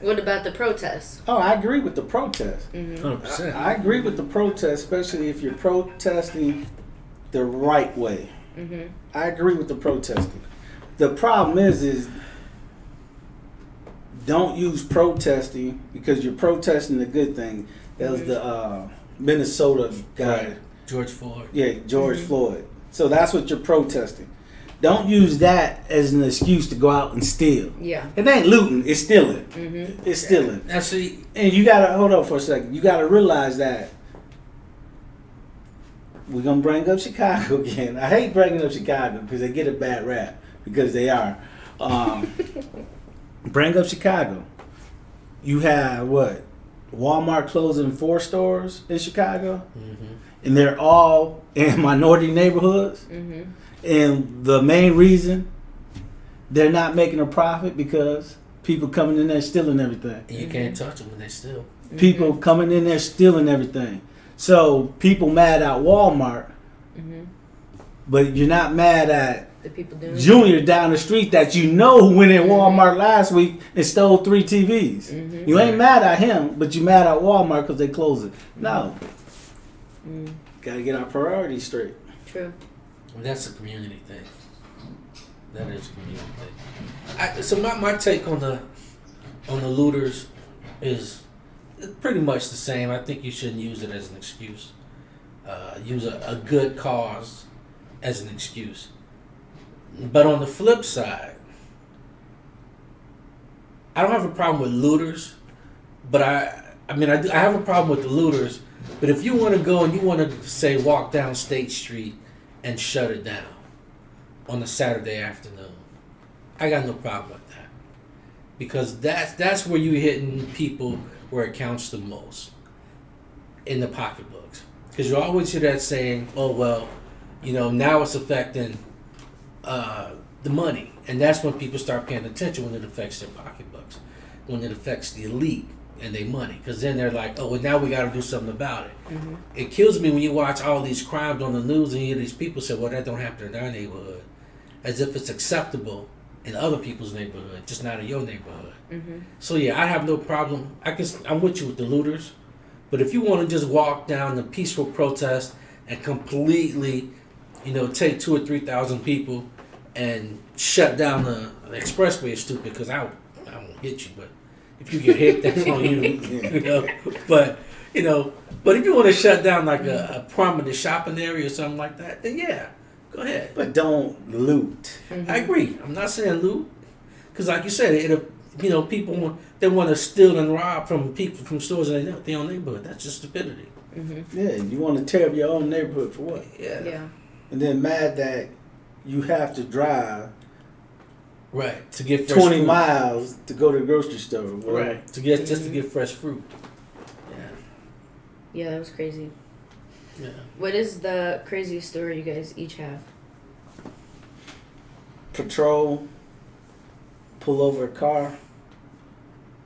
Speaker 1: What about the protests?
Speaker 2: Oh, I agree with the protest.
Speaker 3: 100%.
Speaker 2: I agree with the protest, especially if you're protesting the right way. Mm-hmm. I agree with the protesting. The problem is don't use protesting because you're protesting the good thing. That was the Minnesota guy.
Speaker 3: Right. George Floyd.
Speaker 2: Yeah, George Floyd. So that's what you're protesting. Don't use that as an excuse to go out and steal.
Speaker 1: Yeah.
Speaker 2: It ain't looting, it's stealing.
Speaker 1: Mm-hmm.
Speaker 2: It's stealing.
Speaker 3: Now see,
Speaker 2: and you gotta, hold on for a second. You gotta realize that we're gonna bring up Chicago again. I hate bringing up Chicago because they get a bad rap, because they are. Bring up Chicago. You have what? Walmart closing 4 stores in Chicago, and they're all in minority neighborhoods. And the main reason they're not making a profit because people coming in there stealing everything.
Speaker 3: And you can't touch them when they steal.
Speaker 2: People coming in there stealing everything. So people mad at Walmart, but you're not mad at
Speaker 1: The people doing
Speaker 2: Junior down the street that you know went in Walmart last week and stole 3 TVs. You ain't mad at him, but you mad at Walmart because they closed it. No. Gotta get our priorities straight.
Speaker 1: True.
Speaker 3: Well, that's a community thing. That is a community thing. So my take on the looters is pretty much the same. I think you shouldn't use it as an excuse. Use a good cause as an excuse. But on the flip side, I don't have a problem with looters, but I have a problem with the looters. But if you want to go and you want to say walk down State Street and shut it down on a Saturday afternoon, I got no problem with that, because that's where you're hitting people where it counts the most, in the pocketbooks. Because you always hear that saying, "Oh well, now it's affecting the money," and that's when people start paying attention, when it affects their pocketbooks, when it affects the elite and their money, because then they're like, "Oh well, now we got to do something about it." It kills me when you watch all these crimes on the news and you hear these people say, "Well, that don't happen in our neighborhood," as if it's acceptable in other people's neighborhood, just not in your neighborhood. So yeah, I have no problem. I'm with you with the looters, but if you want to just walk down the peaceful protest and completely, take 2,000 or 3,000 people and shut down the expressway, is stupid, because I won't hit you, but if you get hit, that's on you. But if you want to shut down like a prominent shopping area or something like that, then yeah, go ahead.
Speaker 2: But don't loot.
Speaker 3: I agree. I'm not saying loot, because like you said, people they want to steal and rob from people from stores in their own neighborhood. That's just stupidity.
Speaker 2: Yeah, you want to tear up your own neighborhood for what?
Speaker 3: Yeah.
Speaker 2: And then mad that you have to drive
Speaker 3: to get fresh
Speaker 2: 20
Speaker 3: fruit.
Speaker 2: miles to go to the grocery store.
Speaker 3: Right. To get fresh fruit.
Speaker 1: Yeah, that was crazy.
Speaker 3: Yeah.
Speaker 1: What is the craziest story you guys each have?
Speaker 2: Patrol pull over a car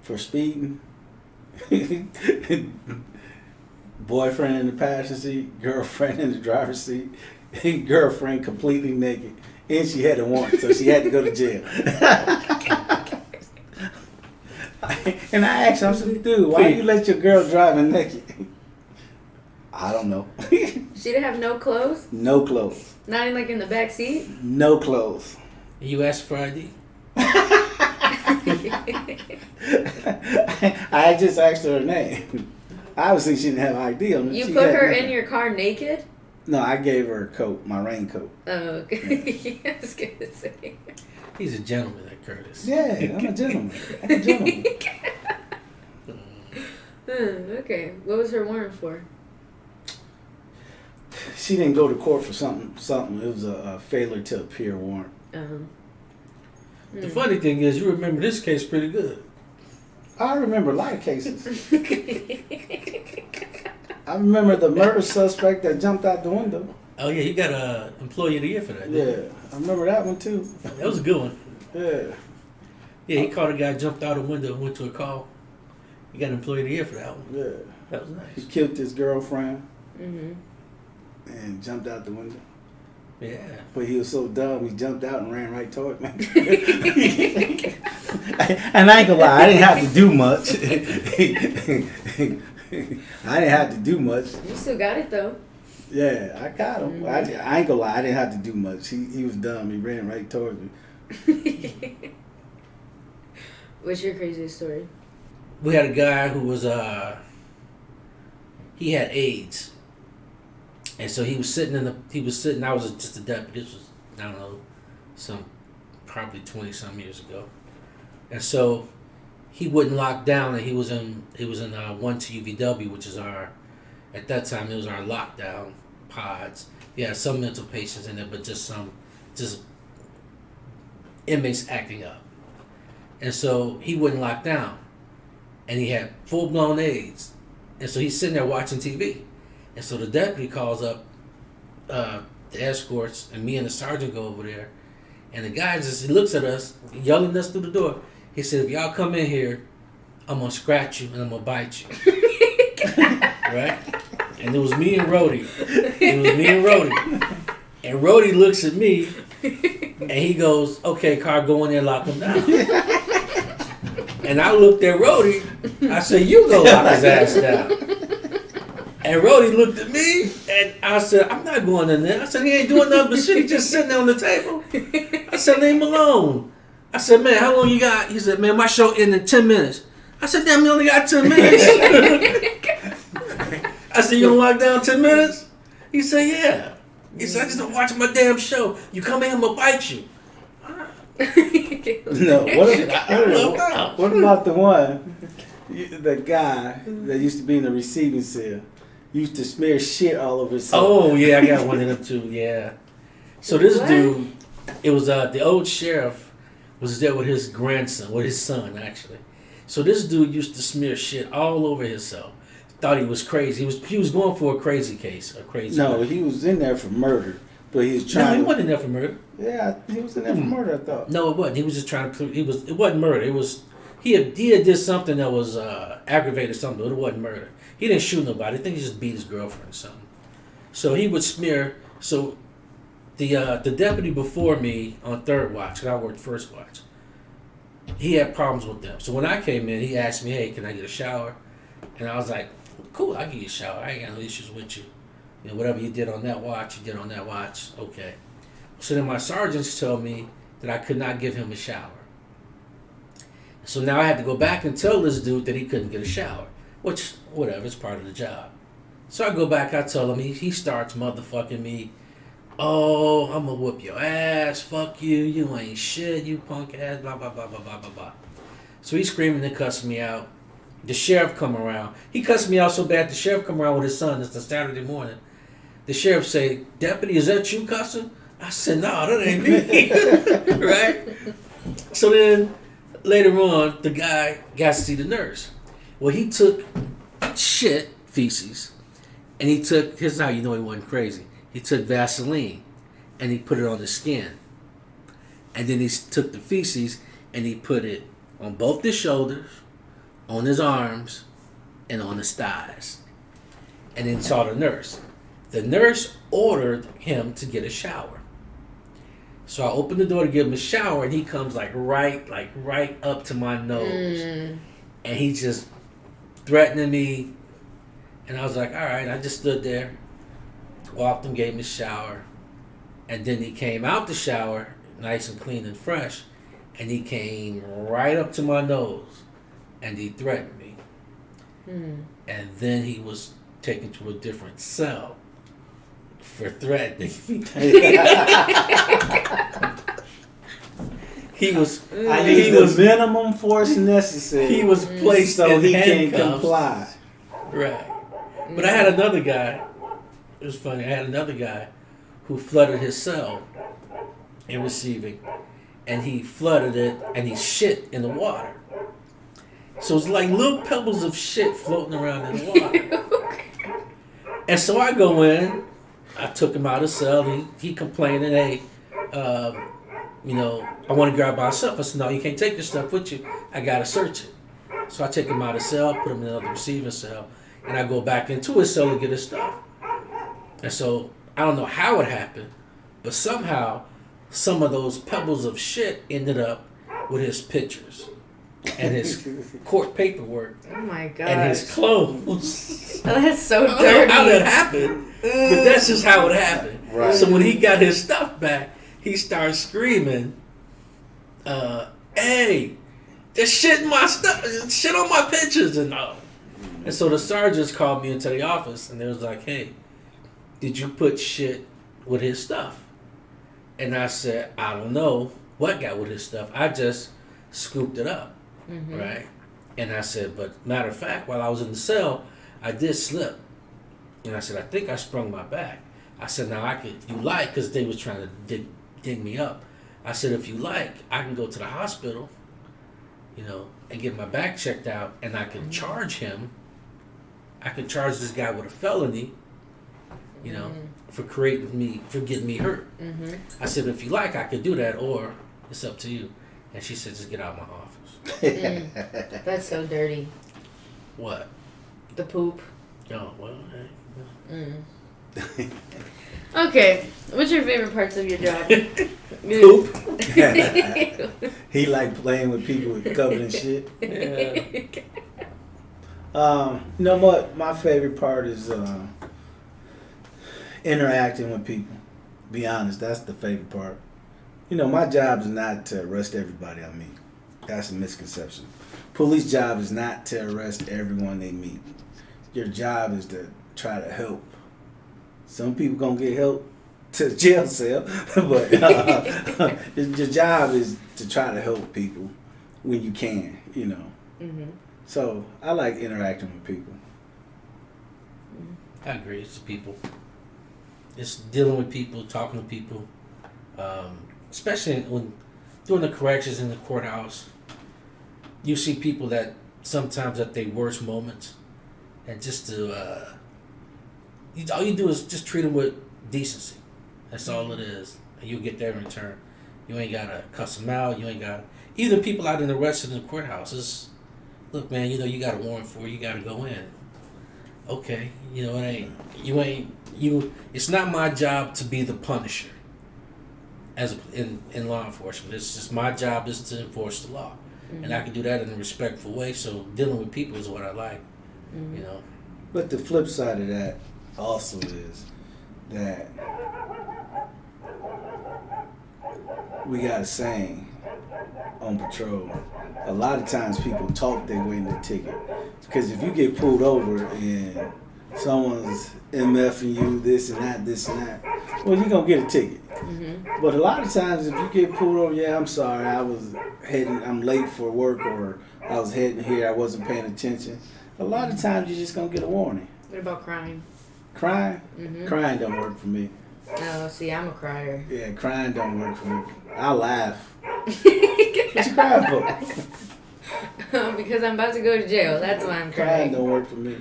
Speaker 2: for speeding. Boyfriend in the passenger seat, girlfriend in the driver's seat, girlfriend completely naked, and she had a warrant, so she had to go to jail. And I asked him, I said, "Dude, why you let your girl driving naked?" I don't know.
Speaker 1: She didn't have no clothes?
Speaker 2: No clothes.
Speaker 1: Not even like in the back seat?
Speaker 2: No clothes.
Speaker 3: You asked for ID?
Speaker 2: I just asked her name. Obviously, she didn't have ID on her.
Speaker 1: You
Speaker 2: She
Speaker 1: put
Speaker 2: had
Speaker 1: her
Speaker 2: nothing.
Speaker 1: in your car naked?
Speaker 2: No, I gave her a coat, my raincoat.
Speaker 1: Oh, okay. I was going to say.
Speaker 3: He's a gentleman, that Curtis.
Speaker 2: Yeah, I'm a gentleman. I'm a gentleman.
Speaker 1: Okay. What was her warrant for?
Speaker 2: She didn't go to court for something. It was a failure to appear warrant.
Speaker 3: The funny thing is, you remember this case pretty good.
Speaker 2: I remember a lot of cases. I remember the murder suspect that jumped out the window.
Speaker 3: Oh yeah, he got a employee of the year for that.
Speaker 2: Yeah, I remember that one too.
Speaker 3: That was a good one.
Speaker 2: Yeah.
Speaker 3: Yeah, he caught a guy, jumped out a window, and went to a call. He got an employee of the year for that one.
Speaker 2: Yeah.
Speaker 3: That was nice.
Speaker 2: He killed his girlfriend
Speaker 1: Mm-hmm.
Speaker 2: and jumped out the window.
Speaker 3: Yeah.
Speaker 2: But he was so dumb, he jumped out and ran right toward me. And I ain't gonna lie, I didn't have to do much. I didn't have to do much.
Speaker 1: You still got it, though.
Speaker 2: Yeah, I got him.
Speaker 1: Mm-hmm.
Speaker 2: I ain't gonna lie, I didn't have to do much. He was dumb. He ran right toward me.
Speaker 1: What's your craziest story?
Speaker 3: We had a guy who was he had AIDS, And so he was sitting I was just a deputy. This was, I don't know, probably 20-some years ago. And so he wouldn't lock down, and he was in 1-2 UVW, which is at that time, it was our lockdown pods. Yeah, some mental patients in there, but just inmates acting up. And so he wouldn't lock down. And he had full-blown AIDS. And so he's sitting there watching TV. And so the deputy calls up the escorts, and me and the sergeant go over there. And the guy he looks at us, yelling at us through the door. He said, if y'all come in here, I'm going to scratch you and I'm going to bite you. Right? And it was me and Rhodey. And Rhodey looks at me, and he goes, okay, Carr, go in there and lock him down. And I looked at Rhodey. I said, you go lock his ass down. And Rhodey looked at me, and I said, I'm not going in there. I said, he ain't doing nothing but shit. He just sitting there on the table. I said, leave him alone. I said, man, how long you got? He said, man, my show ended in 10 minutes. I said, damn, you only got 10 minutes. I said, you gonna lock down 10 minutes? He said, yeah. He said, I just don't watch my damn show. You come in, I'm gonna bite you.
Speaker 2: No, what about the one, the guy that used to be in the receiving cell, used to smear shit all over himself?
Speaker 3: Oh, yeah, I got one of them too, yeah. So this dude, it was the old sheriff was there with his son, actually. So this dude used to smear shit all over himself. Thought he was crazy. He was going for a crazy case,
Speaker 2: No, he was in there for murder, but he was trying.
Speaker 3: No, he wasn't in there for murder.
Speaker 2: Yeah, he was in there for murder, I thought.
Speaker 3: No, it wasn't. He was just trying to. It wasn't murder. It was he had did something that was aggravated something, but it wasn't murder. He didn't shoot nobody. I think he just beat his girlfriend or something. So he would smear. So the deputy before me on third watch, because I worked first watch, he had problems with them. So when I came in, he asked me, hey, can I get a shower? And I was like, cool, I'll give you a shower. I ain't got no issues with you. You know, whatever you did on that watch, you did on that watch. Okay. So then my sergeants told me that I could not give him a shower. So now I had to go back and tell this dude that he couldn't get a shower, which, whatever, it's part of the job. So I go back, I tell him, he starts motherfucking me. Oh, I'm going to whoop your ass. Fuck you. You ain't shit. You punk ass. Blah, blah, blah, blah, blah, blah, blah. So he's screaming and cussing me out. The sheriff come around. He cussed me out so bad, the sheriff come around with his son. It's a Saturday morning. The sheriff say, Deputy, is that you cussing? I said, no, that ain't me. Right? So then, later on, the guy got to see the nurse. Well, he took feces, and he took, here's how you know he wasn't crazy. He took Vaseline, and he put it on his skin. And then he took the feces, and he put it on both his shoulders, on his arms, and on his thighs. And then saw the nurse. The nurse ordered him to get a shower. So I opened the door to give him a shower, and he comes right up to my nose. And he's just threatening me. And I was like, all right. I just stood there, walked him, gave him a shower. And then he came out the shower, nice and clean and fresh. And he came right up to my nose. And he threatened me. And then he was taken to a different cell for threatening me. He was
Speaker 2: the minimum force necessary.
Speaker 3: He was placed
Speaker 2: so
Speaker 3: in
Speaker 2: he
Speaker 3: handcuffs.
Speaker 2: can't comply.
Speaker 3: Right. But I had another guy. It was funny. I had another guy who flooded his cell in receiving, and he flooded it, and he shit in the water. So it's like little pebbles of shit floating around in the water. And so I go in. I took him out of the cell. He complaining, hey, I want to grab my stuff. I said, no, you can't take your stuff with you. I got to search it. So I take him out of the cell, put him in another receiving cell, and I go back into his cell to get his stuff. And so I don't know how it happened, but somehow some of those pebbles of shit ended up with his pictures and his court paperwork.
Speaker 1: Oh my god!
Speaker 3: And his clothes.
Speaker 1: Oh, that's so dirty.
Speaker 3: I don't know how that happened, but that's just how it happened.
Speaker 2: Right.
Speaker 3: So when he got his stuff back, he started screaming, hey, there's shit in my stuff, shit on my pictures and all. And so the sergeants called me into the office, and they was like, hey, did you put shit with his stuff? And I said, I don't know what got with his stuff. I just scooped it up, right? And I said, but matter of fact, while I was in the cell, I did slip. And I said, I think I sprung my back. I said, now I could, if you like, because they was trying to dig me up. I said, if you like, I can go to the hospital, you know, and get my back checked out, and I can charge him. I could charge this guy with a felony, you know, for getting me hurt. I said, if you like, I could do that, or it's up to you. And she said, just get out of my office.
Speaker 1: That's so dirty.
Speaker 3: What?
Speaker 1: The poop.
Speaker 3: Oh, well, hey.
Speaker 1: Okay, what's your favorite parts of your job?
Speaker 2: Poop. He like playing with people covered in shit.
Speaker 3: Yeah.
Speaker 2: You know what? My favorite part is interacting with people. Be honest, that's the favorite part. You know, my job is not to arrest everybody I meet. That's a misconception. Police job is not to arrest everyone they meet. Your job is to try to help. Some people gonna get help to the jail cell, but your job is to try to help people when you can, you know. So I like interacting with people.
Speaker 3: I agree. It's people. It's dealing with people, talking to people, especially when doing the corrections in the courthouse. You see people that sometimes at their worst moments, and just to all you do is just treat them with decency. That's all it is, and you'll get that in return. You ain't gotta cuss them out. You ain't got even people out in the rest of the courthouses. Look, man, you know you got a warrant for it. You got to go in. Okay, you know it ain't you. It's not my job to be the punisher. In law enforcement, it's just my job is to enforce the law, and I can do that in a respectful way. So dealing with people is what I like. You know.
Speaker 2: But the flip side of that also is that we got a saying on patrol. A lot of times people talk their way into the ticket. Because if you get pulled over and someone's MFing you, this and that, well, you're going to get a ticket. But a lot of times if you get pulled over, yeah, I'm sorry, I'm late for work, or I was heading here, I wasn't paying attention. A lot of times you're just going to get a warning.
Speaker 1: What about crying?
Speaker 2: Crying? Crying don't work for me.
Speaker 1: Oh, see, I'm a crier.
Speaker 2: Yeah, crying don't work for me. I laugh. What you crying for?
Speaker 1: Because I'm about to go to jail. That's why I'm crying.
Speaker 2: Crying don't work for me.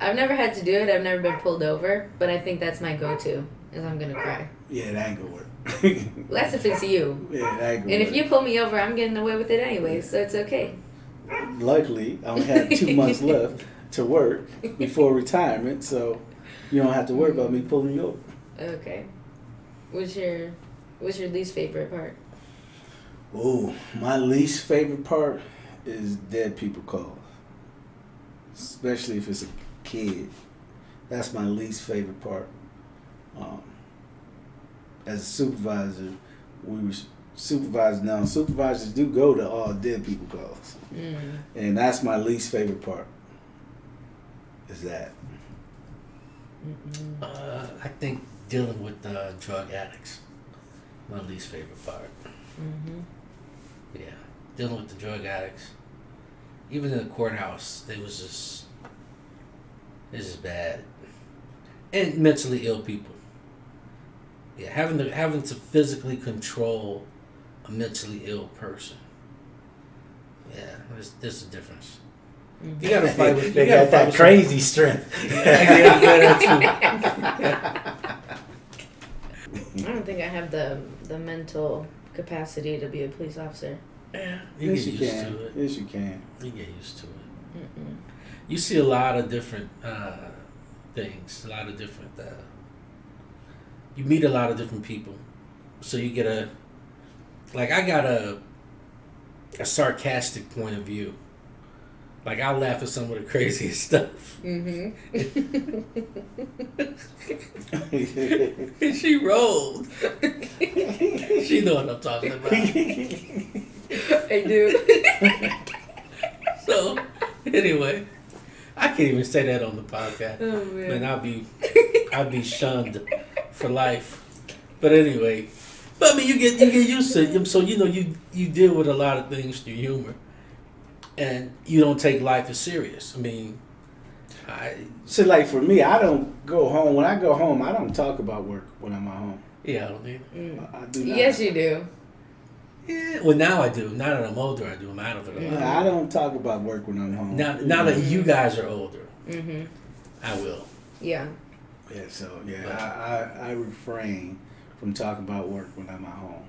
Speaker 1: I've never had to do it. I've never been pulled over, but I think that's my go-to. Is I'm gonna cry.
Speaker 2: Yeah, that ain't gonna work.
Speaker 1: Well, that's if it's you.
Speaker 2: Yeah, that ain't gonna
Speaker 1: and
Speaker 2: work.
Speaker 1: if you pull me over, I'm getting away with it anyway, so it's okay.
Speaker 2: Luckily, I only have 2 months left to work before retirement, so you don't have to worry about me pulling you over.
Speaker 1: Okay. What's your least favorite part?
Speaker 2: Oh, my least favorite part is dead people calls. Especially if it's a kid. That's my least favorite part. As a supervisor, we were supervisors now. Supervisors do go to all dead people calls. And that's my least favorite part. Is that.
Speaker 3: I think dealing with drug addicts, my least favorite part. Yeah, dealing with the drug addicts. Even in the courthouse, it's just bad. And mentally ill people. Yeah, having to physically control a mentally ill person. Yeah, there's a difference. You gotta fight with.
Speaker 2: They got that crazy strength.
Speaker 1: I don't think I have the mental capacity to be a police officer.
Speaker 3: Yeah, you get used to it.
Speaker 2: Yes, you can.
Speaker 3: You get used to it. You see a lot of different things, a lot of different. You meet a lot of different people, so you get I got a sarcastic point of view. Like, I'll laugh at some of the craziest stuff. She rolled. She know what I'm talking about.
Speaker 1: I do.
Speaker 3: So, anyway, I can't even say that on the podcast.
Speaker 1: Oh, man.
Speaker 3: Man, I'll I'd be shunned for life. But anyway, but I mean, you get used to it. So you deal with a lot of things through humor, and you don't take life as serious. I mean,
Speaker 2: So like for me, I don't go home. When I go home, I don't talk about work when I'm at home.
Speaker 3: yeah, I don't either.
Speaker 2: I do not.
Speaker 1: Yes, you do.
Speaker 3: Yeah, well now I do. Now that I'm older, I do. I'm out of it a lot.
Speaker 2: I don't talk about work when I'm home.
Speaker 3: Now that you guys are older,
Speaker 1: Mm-hmm.
Speaker 3: I will.
Speaker 1: Yeah.
Speaker 2: Yeah, so I refrain from talking about work when I'm at home.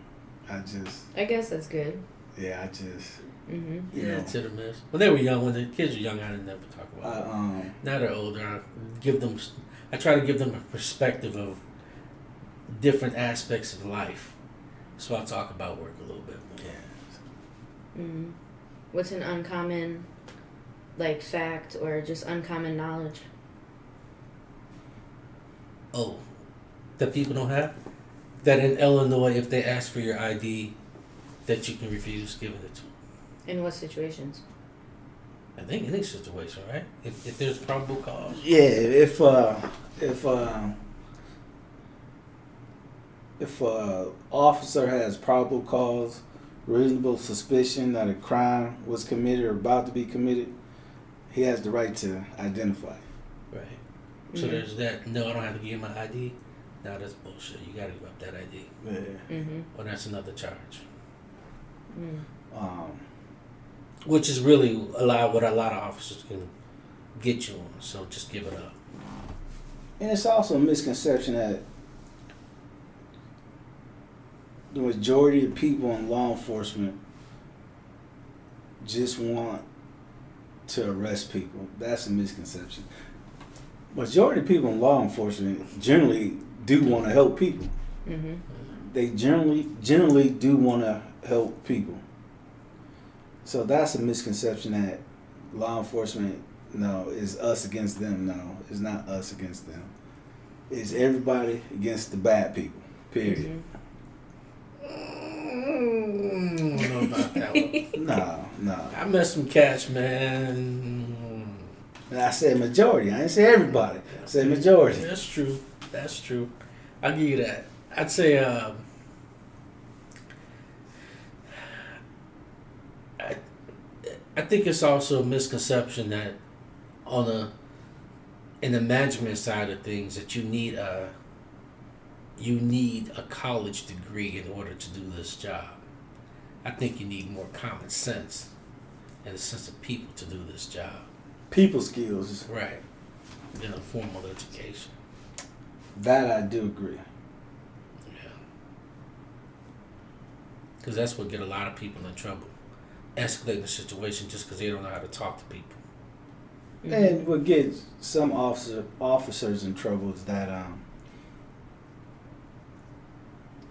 Speaker 1: I guess that's good.
Speaker 2: You
Speaker 3: Yeah,
Speaker 2: know,
Speaker 3: it's hit or miss. When they were young, when the kids were young, I didn't never talk about it. Now they're older, I try to give them a perspective of different aspects of life. So I'll talk about work a little bit more.
Speaker 2: yeah.
Speaker 1: Mm-hmm. What's an uncommon, like, fact or just uncommon knowledge?
Speaker 3: Oh, that people don't have? That in Illinois, if they ask for your ID, that you can refuse giving it to them.
Speaker 1: In what situations?
Speaker 3: I think any situation, right? If there's probable cause.
Speaker 2: Yeah, if officer has probable cause, reasonable suspicion that a crime was committed or about to be committed, he has the right to identify.
Speaker 3: Right. So there's that. No, I don't have to give you my ID. No, that's bullshit. You gotta give up that ID.
Speaker 2: Yeah.
Speaker 1: Mm-hmm.
Speaker 3: Well, that's another charge.
Speaker 1: Mm.
Speaker 3: Which is really what a lot of officers can get you on. So just give it up.
Speaker 2: And it's also a misconception that the majority of people in law enforcement just want to arrest people. That's a misconception. Majority of people in law enforcement generally do want to help people.
Speaker 1: Mm-hmm.
Speaker 2: They generally do want to help people. So that's a misconception that law enforcement, no, is us against them. No, it's not us against them. It's everybody against the bad people. Period.
Speaker 1: Mm-hmm.
Speaker 3: I don't know about that one.
Speaker 2: No.
Speaker 3: I met some cats, man.
Speaker 2: And I said majority. I didn't say everybody. I said majority.
Speaker 3: That's true. That's true. I'll give you that. I'd say I think it's also a misconception that in the management side of things that you need a college degree in order to do this job. I think you need more common sense and a sense of people to do this job.
Speaker 2: People skills.
Speaker 3: Right. Than a formal education.
Speaker 2: That I do agree.
Speaker 3: Yeah. Because that's what get a lot of people in trouble. Escalating the situation just because they don't know how to talk to people.
Speaker 1: Mm-hmm.
Speaker 2: And what gets some officers in trouble is that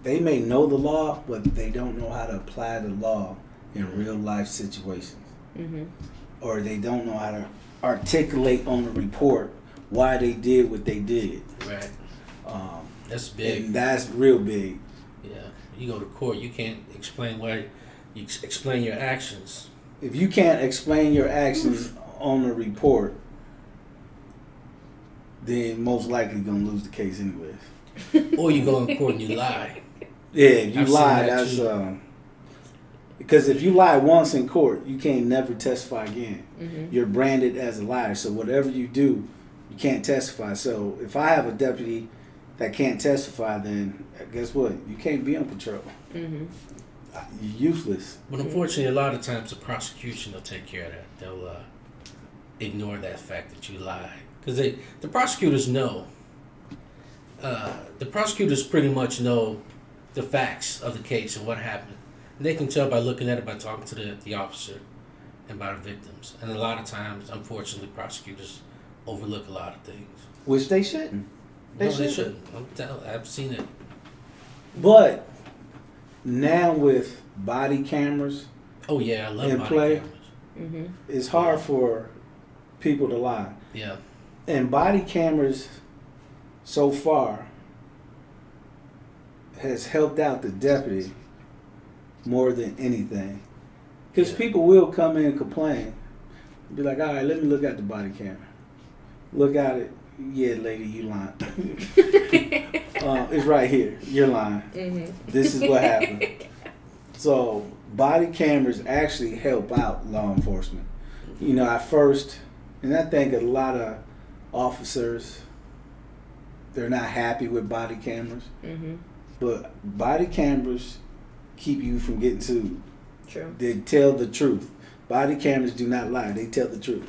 Speaker 2: they may know the law, but they don't know how to apply the law in real life situations.
Speaker 1: Mm-hmm.
Speaker 2: Or they don't know how to articulate on the report why they did what they did.
Speaker 3: Right. That's big.
Speaker 2: And that's real big.
Speaker 3: Yeah. You go to court, you can't explain why. You explain your actions.
Speaker 2: If you can't explain your actions on the report, then most likely gonna lose the case anyways.
Speaker 3: Or you go in court and you lie.
Speaker 2: Yeah, if you
Speaker 3: I've
Speaker 2: lie,
Speaker 3: seen that
Speaker 2: that's
Speaker 3: too.
Speaker 2: Because if you lie once in court, you can't never testify again.
Speaker 1: Mm-hmm.
Speaker 2: You're branded as a liar. So whatever you do, you can't testify. So if I have a deputy that can't testify, then guess what? You can't be on patrol.
Speaker 1: Mm-hmm.
Speaker 2: You're useless.
Speaker 3: But unfortunately, a lot of times the prosecution will take care of that. They'll ignore that fact that you lied. Because the prosecutors know. The prosecutors pretty much know the facts of the case and what happened. And they can tell by looking at it, by talking to the officer and by the victims. And a lot of times, unfortunately, prosecutors overlook a lot of things.
Speaker 2: Which they shouldn't.
Speaker 3: They shouldn't. I've seen it.
Speaker 2: But now with body cameras
Speaker 3: Oh, yeah, I love
Speaker 2: in
Speaker 3: body
Speaker 2: play,
Speaker 3: cameras.
Speaker 1: Mm-hmm.
Speaker 2: it's hard for people to lie.
Speaker 3: Yeah.
Speaker 2: And body cameras so far has helped out the deputy more than anything. Because people will come in and complain. Be like, all right, let me look at the body camera. Look at it. yeah, lady, you lying. It's right here. You're lying.
Speaker 1: Mm-hmm.
Speaker 2: This is what happened. So body cameras actually help out law enforcement. You know, at first, and I think a lot of officers, they're not happy with body cameras.
Speaker 1: Mm-hmm.
Speaker 2: But body cameras keep you from getting sued.
Speaker 1: True.
Speaker 2: They tell the truth. Body cameras do not lie. They tell the truth.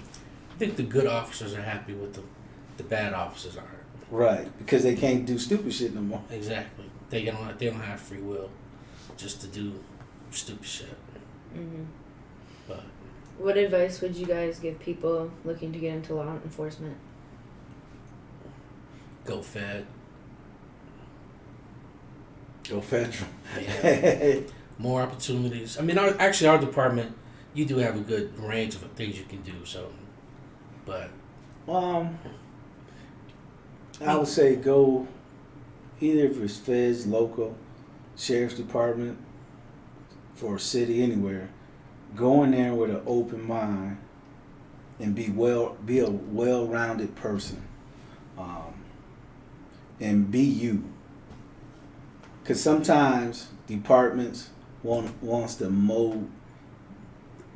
Speaker 3: I think the good officers are happy with them. The bad officers aren't.
Speaker 2: Right, because they can't do stupid shit no more.
Speaker 3: Exactly. They don't have free will just to do stupid shit.
Speaker 1: Mm-hmm.
Speaker 3: But
Speaker 1: What advice would you guys give people looking to get into law enforcement?
Speaker 3: go fed.
Speaker 2: Go federal.
Speaker 3: Yeah. More opportunities. I mean, our department, you do have a good range of things you can do. So, but
Speaker 2: I would say go either if it's feds, local, sheriff's department, for a city, anywhere. Go in there with an open mind and be a well-rounded person, and be you. Because sometimes departments wants to mold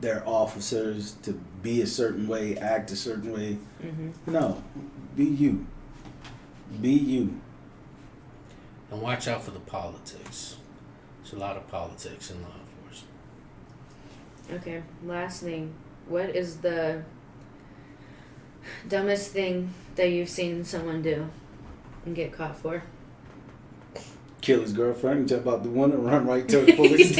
Speaker 2: their officers to be a certain way, act a certain way.
Speaker 1: Mm-hmm.
Speaker 2: No, be you. Be you.
Speaker 3: and watch out for the politics. There's a lot of politics in law enforcement.
Speaker 1: Okay, last thing. What is the dumbest thing that you've seen someone do and get caught for?
Speaker 2: Kill his girlfriend and jump out the window and run right to the police.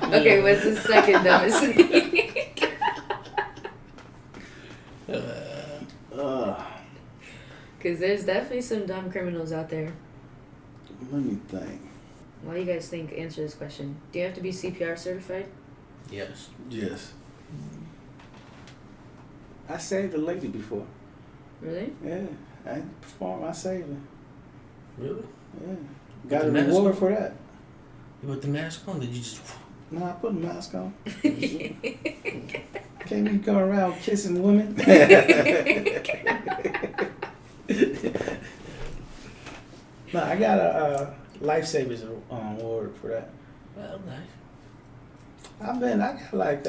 Speaker 1: Okay, what's the second dumbest thing? Because there's definitely some dumb criminals out there.
Speaker 2: Let me think.
Speaker 1: Why do you guys think? Answer this question. Do you have to be CPR certified?
Speaker 3: Yes.
Speaker 2: Yes. I saved a lady before.
Speaker 1: Really?
Speaker 2: Yeah. I performed. I saved her.
Speaker 3: Really?
Speaker 2: Yeah. Got a
Speaker 3: the mask
Speaker 2: reward
Speaker 3: on?
Speaker 2: for that.
Speaker 3: You put the mask on? Did you just...
Speaker 2: No, I put a mask on. Can't you go around kissing women? No, I got a lifesavers award for that.
Speaker 3: Well, nice.
Speaker 2: I got like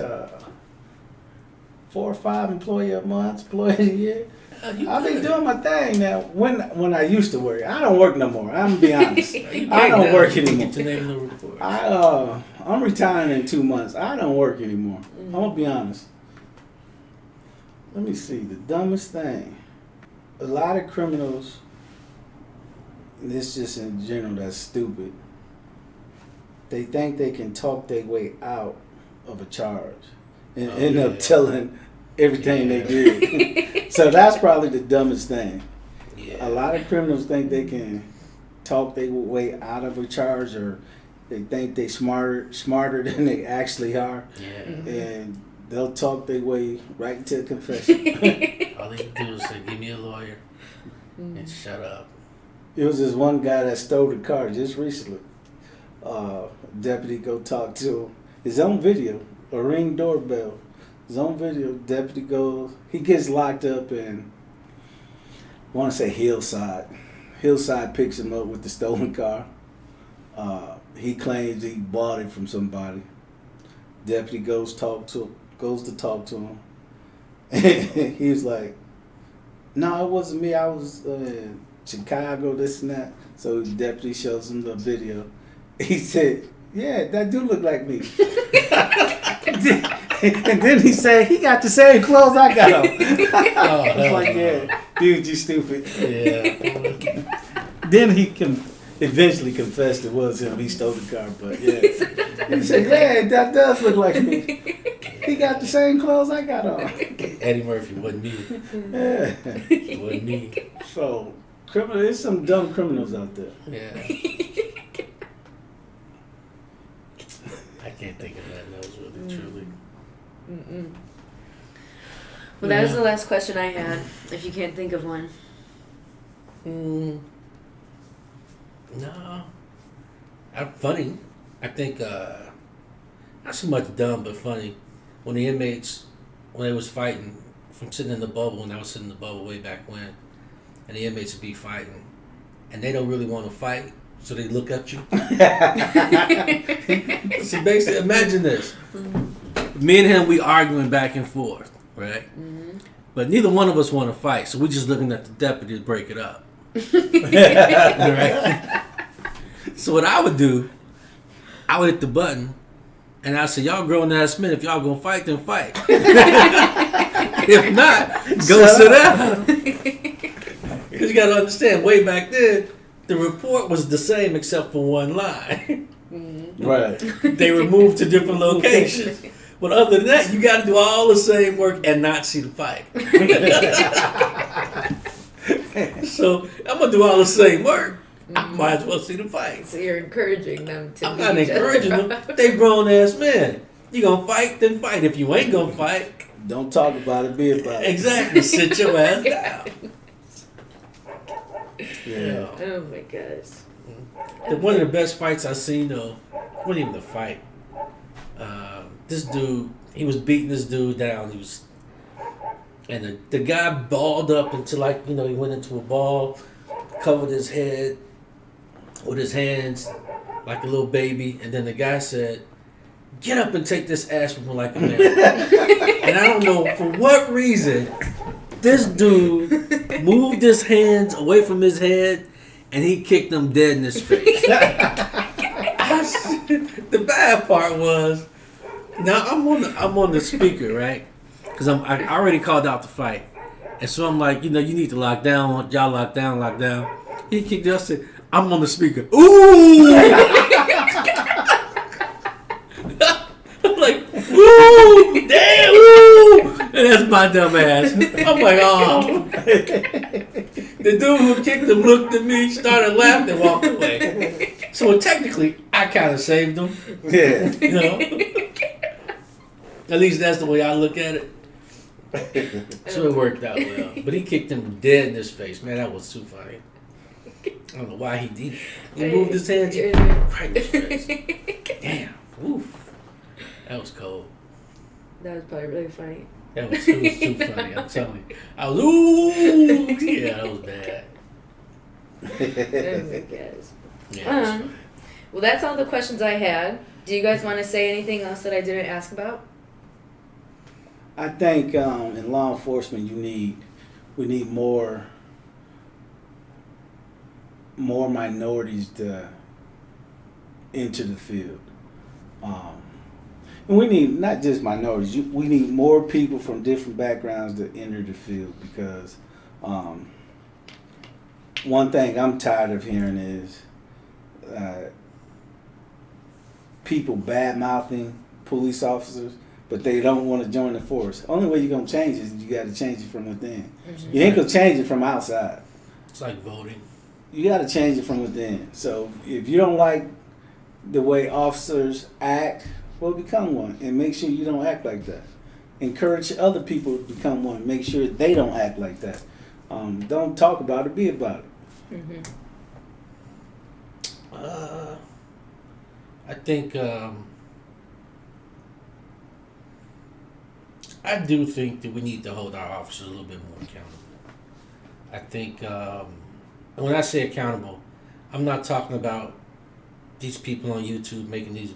Speaker 2: 4 or 5 employee a month, employee a year. I've been doing my thing now. When I used to work, I don't work no more. I'm gonna be honest. I don't work anymore.
Speaker 3: Get your name in the report.
Speaker 2: I'm retiring in 2 months. I don't work anymore. I'm gonna be honest. Let me see. The dumbest thing. A lot of criminals. This just in general, that's stupid. They think they can talk their way out of a charge and end up telling everything they did. So that's probably the dumbest thing.
Speaker 3: Yeah.
Speaker 2: A lot of criminals think they can talk their way out of a charge, or they think they smarter than they actually are.
Speaker 3: Yeah.
Speaker 2: And they'll talk their way right into a confession.
Speaker 3: All they do is say, give me a lawyer and shut up.
Speaker 2: It was this one guy that stole the car just recently. Deputy go talk to him. His own video, a Ring doorbell. His own video, deputy goes, he gets locked up in, I want to say Hillside. Hillside picks him up with the stolen car. He claims he bought it from somebody. Deputy goes to talk to him. And he was like, no, it wasn't me. I was in Chicago, this and that. So the deputy shows him the video. He said, yeah, that do look like me. And then he said, he got the same clothes I got on. I was like, yeah, dude, you stupid.
Speaker 3: Yeah.
Speaker 2: Then he eventually confessed it was him. He stole the car, but yeah. He said, yeah, that does look like me. He got the same clothes I got on.
Speaker 3: Eddie Murphy wasn't me.
Speaker 2: Yeah.
Speaker 3: It wasn't me.
Speaker 2: So, there's some dumb criminals out there.
Speaker 3: Yeah. I can't think of that. That was really truly.
Speaker 1: Well, that was the last question I had. If you can't think of one.
Speaker 3: No. Funny. I think not so much dumb, but funny. When the inmates, when they was fighting from sitting in the bubble, and I was sitting in the bubble way back when, and the inmates would be fighting, and they don't really want to fight, so they look at you. So basically, imagine this. Me and him, we arguing back and forth, right? Mm-hmm. But neither one of us want to fight, so we're just looking at the deputy to break it up. Right? So what I would do, I would hit the button, and I'd say, y'all grown ass men, if y'all gonna fight, then fight. If not, go sit down. Because you gotta understand, way back then, the report was the same except for one line.
Speaker 2: Right.
Speaker 3: They were moved to different locations. But other than that, you gotta do all the same work and not see the fight. So I'm gonna do all the same work. I might as well see the fight.
Speaker 1: So you're encouraging them to.
Speaker 3: I'm not encouraging them. They grown ass men. You gonna fight, then fight. If you ain't gonna fight,
Speaker 2: don't talk about it, be about it.
Speaker 3: Exactly. Sit your ass down.
Speaker 2: Yeah.
Speaker 1: Oh my gosh.
Speaker 3: One of the best fights I seen though, wasn't even the fight. This dude, he was beating this dude down. And the guy balled up until he went into a ball, covered his head with his hands like a little baby, and then the guy said, "Get up and take this ass from me like a man." And I don't know for what reason, this dude moved his hands away from his head, and he kicked him dead in his face. The bad part was, now I'm on the speaker, right? Because I already called out the fight, and so I'm like, you need to lock down, y'all lock down. He kicked us. Said, I'm on the speaker. Ooh! I'm like, ooh, damn, ooh! And that's my dumb ass. I'm like, oh. The dude who kicked him looked at me, started laughing, and walked away. So technically, I kind of saved him.
Speaker 2: Yeah.
Speaker 3: At least that's the way I look at it. So it worked out well. But he kicked him dead in his face. Man, that was too funny. I don't know why he did it. He moved his hands right in his face. Damn. Oof. That was cold.
Speaker 1: That was probably really funny.
Speaker 3: It was too funny, I'm telling you. I was, ooh. Yeah, that was bad.
Speaker 1: Oh my gosh.
Speaker 3: Yeah,
Speaker 1: well, that's all the questions I had. Do you guys want to say anything else that I didn't ask about?
Speaker 2: I think in law enforcement, we need more minorities to enter the field. And we need not just minorities. We need more people from different backgrounds to enter the field because one thing I'm tired of hearing is people bad-mouthing police officers, but they don't want to join the force. Only way you're going to change is you got to change it from within. Mm-hmm. You ain't going to change it from outside.
Speaker 3: It's like voting.
Speaker 2: You got to change it from within. So if you don't like the way officers act, well, become one and make sure you don't act like that. Encourage other people to become one. Make sure they don't act like that. Don't talk about it, be about it.
Speaker 1: Mm-hmm.
Speaker 3: I think I do think that we need to hold our officers a little bit more accountable. I think when I say accountable, I'm not talking about these people on YouTube making these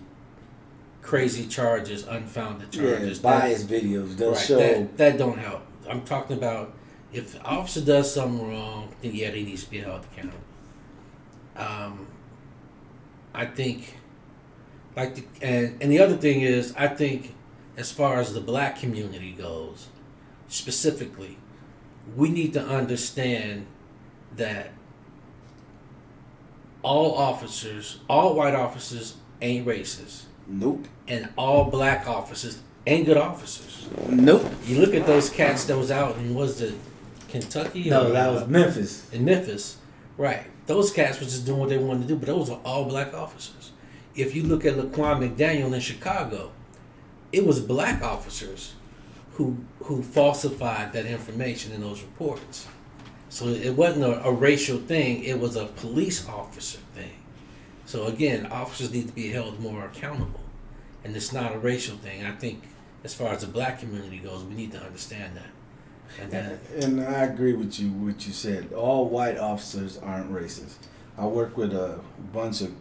Speaker 3: crazy charges, unfounded charges.
Speaker 2: Yeah, biased videos. They'll show.
Speaker 3: That don't help. I'm talking about if the officer does something wrong, then yeah, they need to be held accountable. I think, and the other thing is, I think as far as the black community goes, specifically, we need to understand that all white officers ain't racist.
Speaker 2: Nope.
Speaker 3: And all black officers ain't good officers.
Speaker 2: Nope.
Speaker 3: You look at those cats that was out in, was it Kentucky?
Speaker 2: No, that was Memphis.
Speaker 3: In Memphis, right. Those cats were just doing what they wanted to do, but those were all black officers. If you look at Laquan McDaniel in Chicago, it was black officers who falsified that information in those reports. So it wasn't a racial thing, it was a police officer thing. So again, officers need to be held more accountable. And it's not a racial thing. I think as far as the black community goes, we need to understand that.
Speaker 2: And I agree with you. What you said. All white officers aren't racist. I work with a bunch of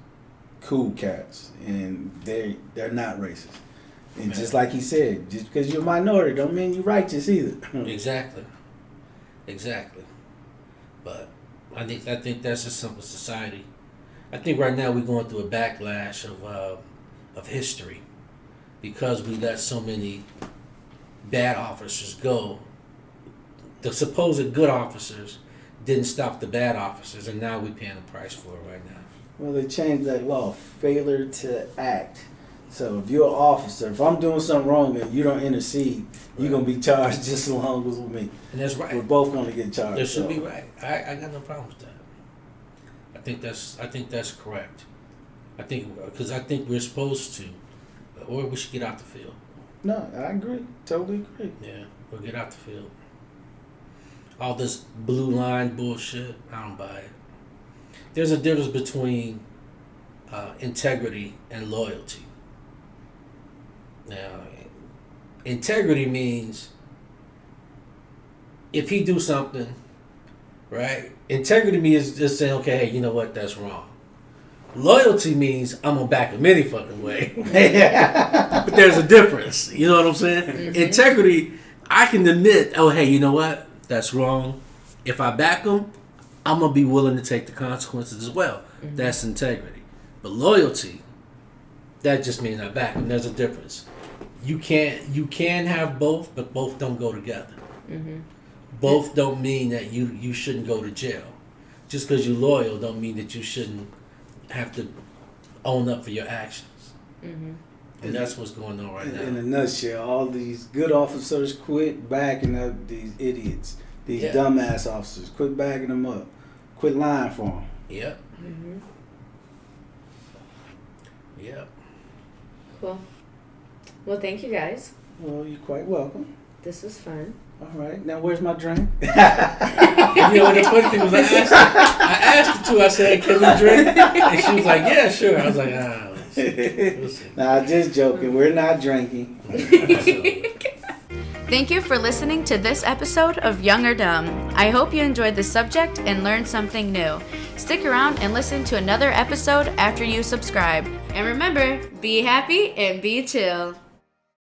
Speaker 2: cool cats, and they're not racist. And just like he said, just because you're a minority don't mean you're righteous either.
Speaker 3: Exactly. But I think that's a simple society. I think right now we're going through a backlash of history because we let so many bad officers go. The supposed good officers didn't stop the bad officers, and now we're paying the price for it right now.
Speaker 2: Well, they changed that law, failure to act. So if you're an officer, if I'm doing something wrong and you don't intercede, you're going to be charged just as long as with me.
Speaker 3: And that's right.
Speaker 2: We're both going to get charged.
Speaker 3: That should be right. I got no problem with that. I think that's correct. I think we're supposed to, or we should get out the field.
Speaker 2: No, I agree. Totally agree.
Speaker 3: Yeah, we'll get out the field. All this blue line bullshit, I don't buy it. There's a difference between integrity and loyalty. Now, integrity means if he do something, right? Integrity means just saying, okay, hey, you know what, that's wrong. Loyalty means I'm gonna back him any fucking way. But there's a difference. You know what I'm saying? Mm-hmm. Integrity, I can admit, oh, hey, you know what, that's wrong. If I back him, I'm gonna be willing to take the consequences as well. Mm-hmm. That's integrity. But loyalty, that just means I back him. There's a difference. You can have both, but both don't go together. Mm-hmm. Both don't mean that you shouldn't go to jail. Just because you're loyal don't mean that you shouldn't have to own up for your actions. Mm-hmm. And that's what's going on right now.
Speaker 2: In a nutshell, all these good officers quit backing up these idiots, these dumbass officers. Quit backing them up. Quit lying for them.
Speaker 3: Yep. Mm-hmm. Yep.
Speaker 1: Cool. Well, thank you guys.
Speaker 2: Well, you're quite welcome.
Speaker 1: This was fun.
Speaker 2: All right. Now, where's my drink?
Speaker 3: You know, the funny thing was I asked her too. I said, can we drink? And she was like, yeah, sure. I was like, we'll see.
Speaker 2: Nah, just joking. We're not drinking.
Speaker 1: Thank you for listening to this episode of Young or Dumb. I hope you enjoyed the subject and learned something new. Stick around and listen to another episode after you subscribe. And remember, be happy and be chill.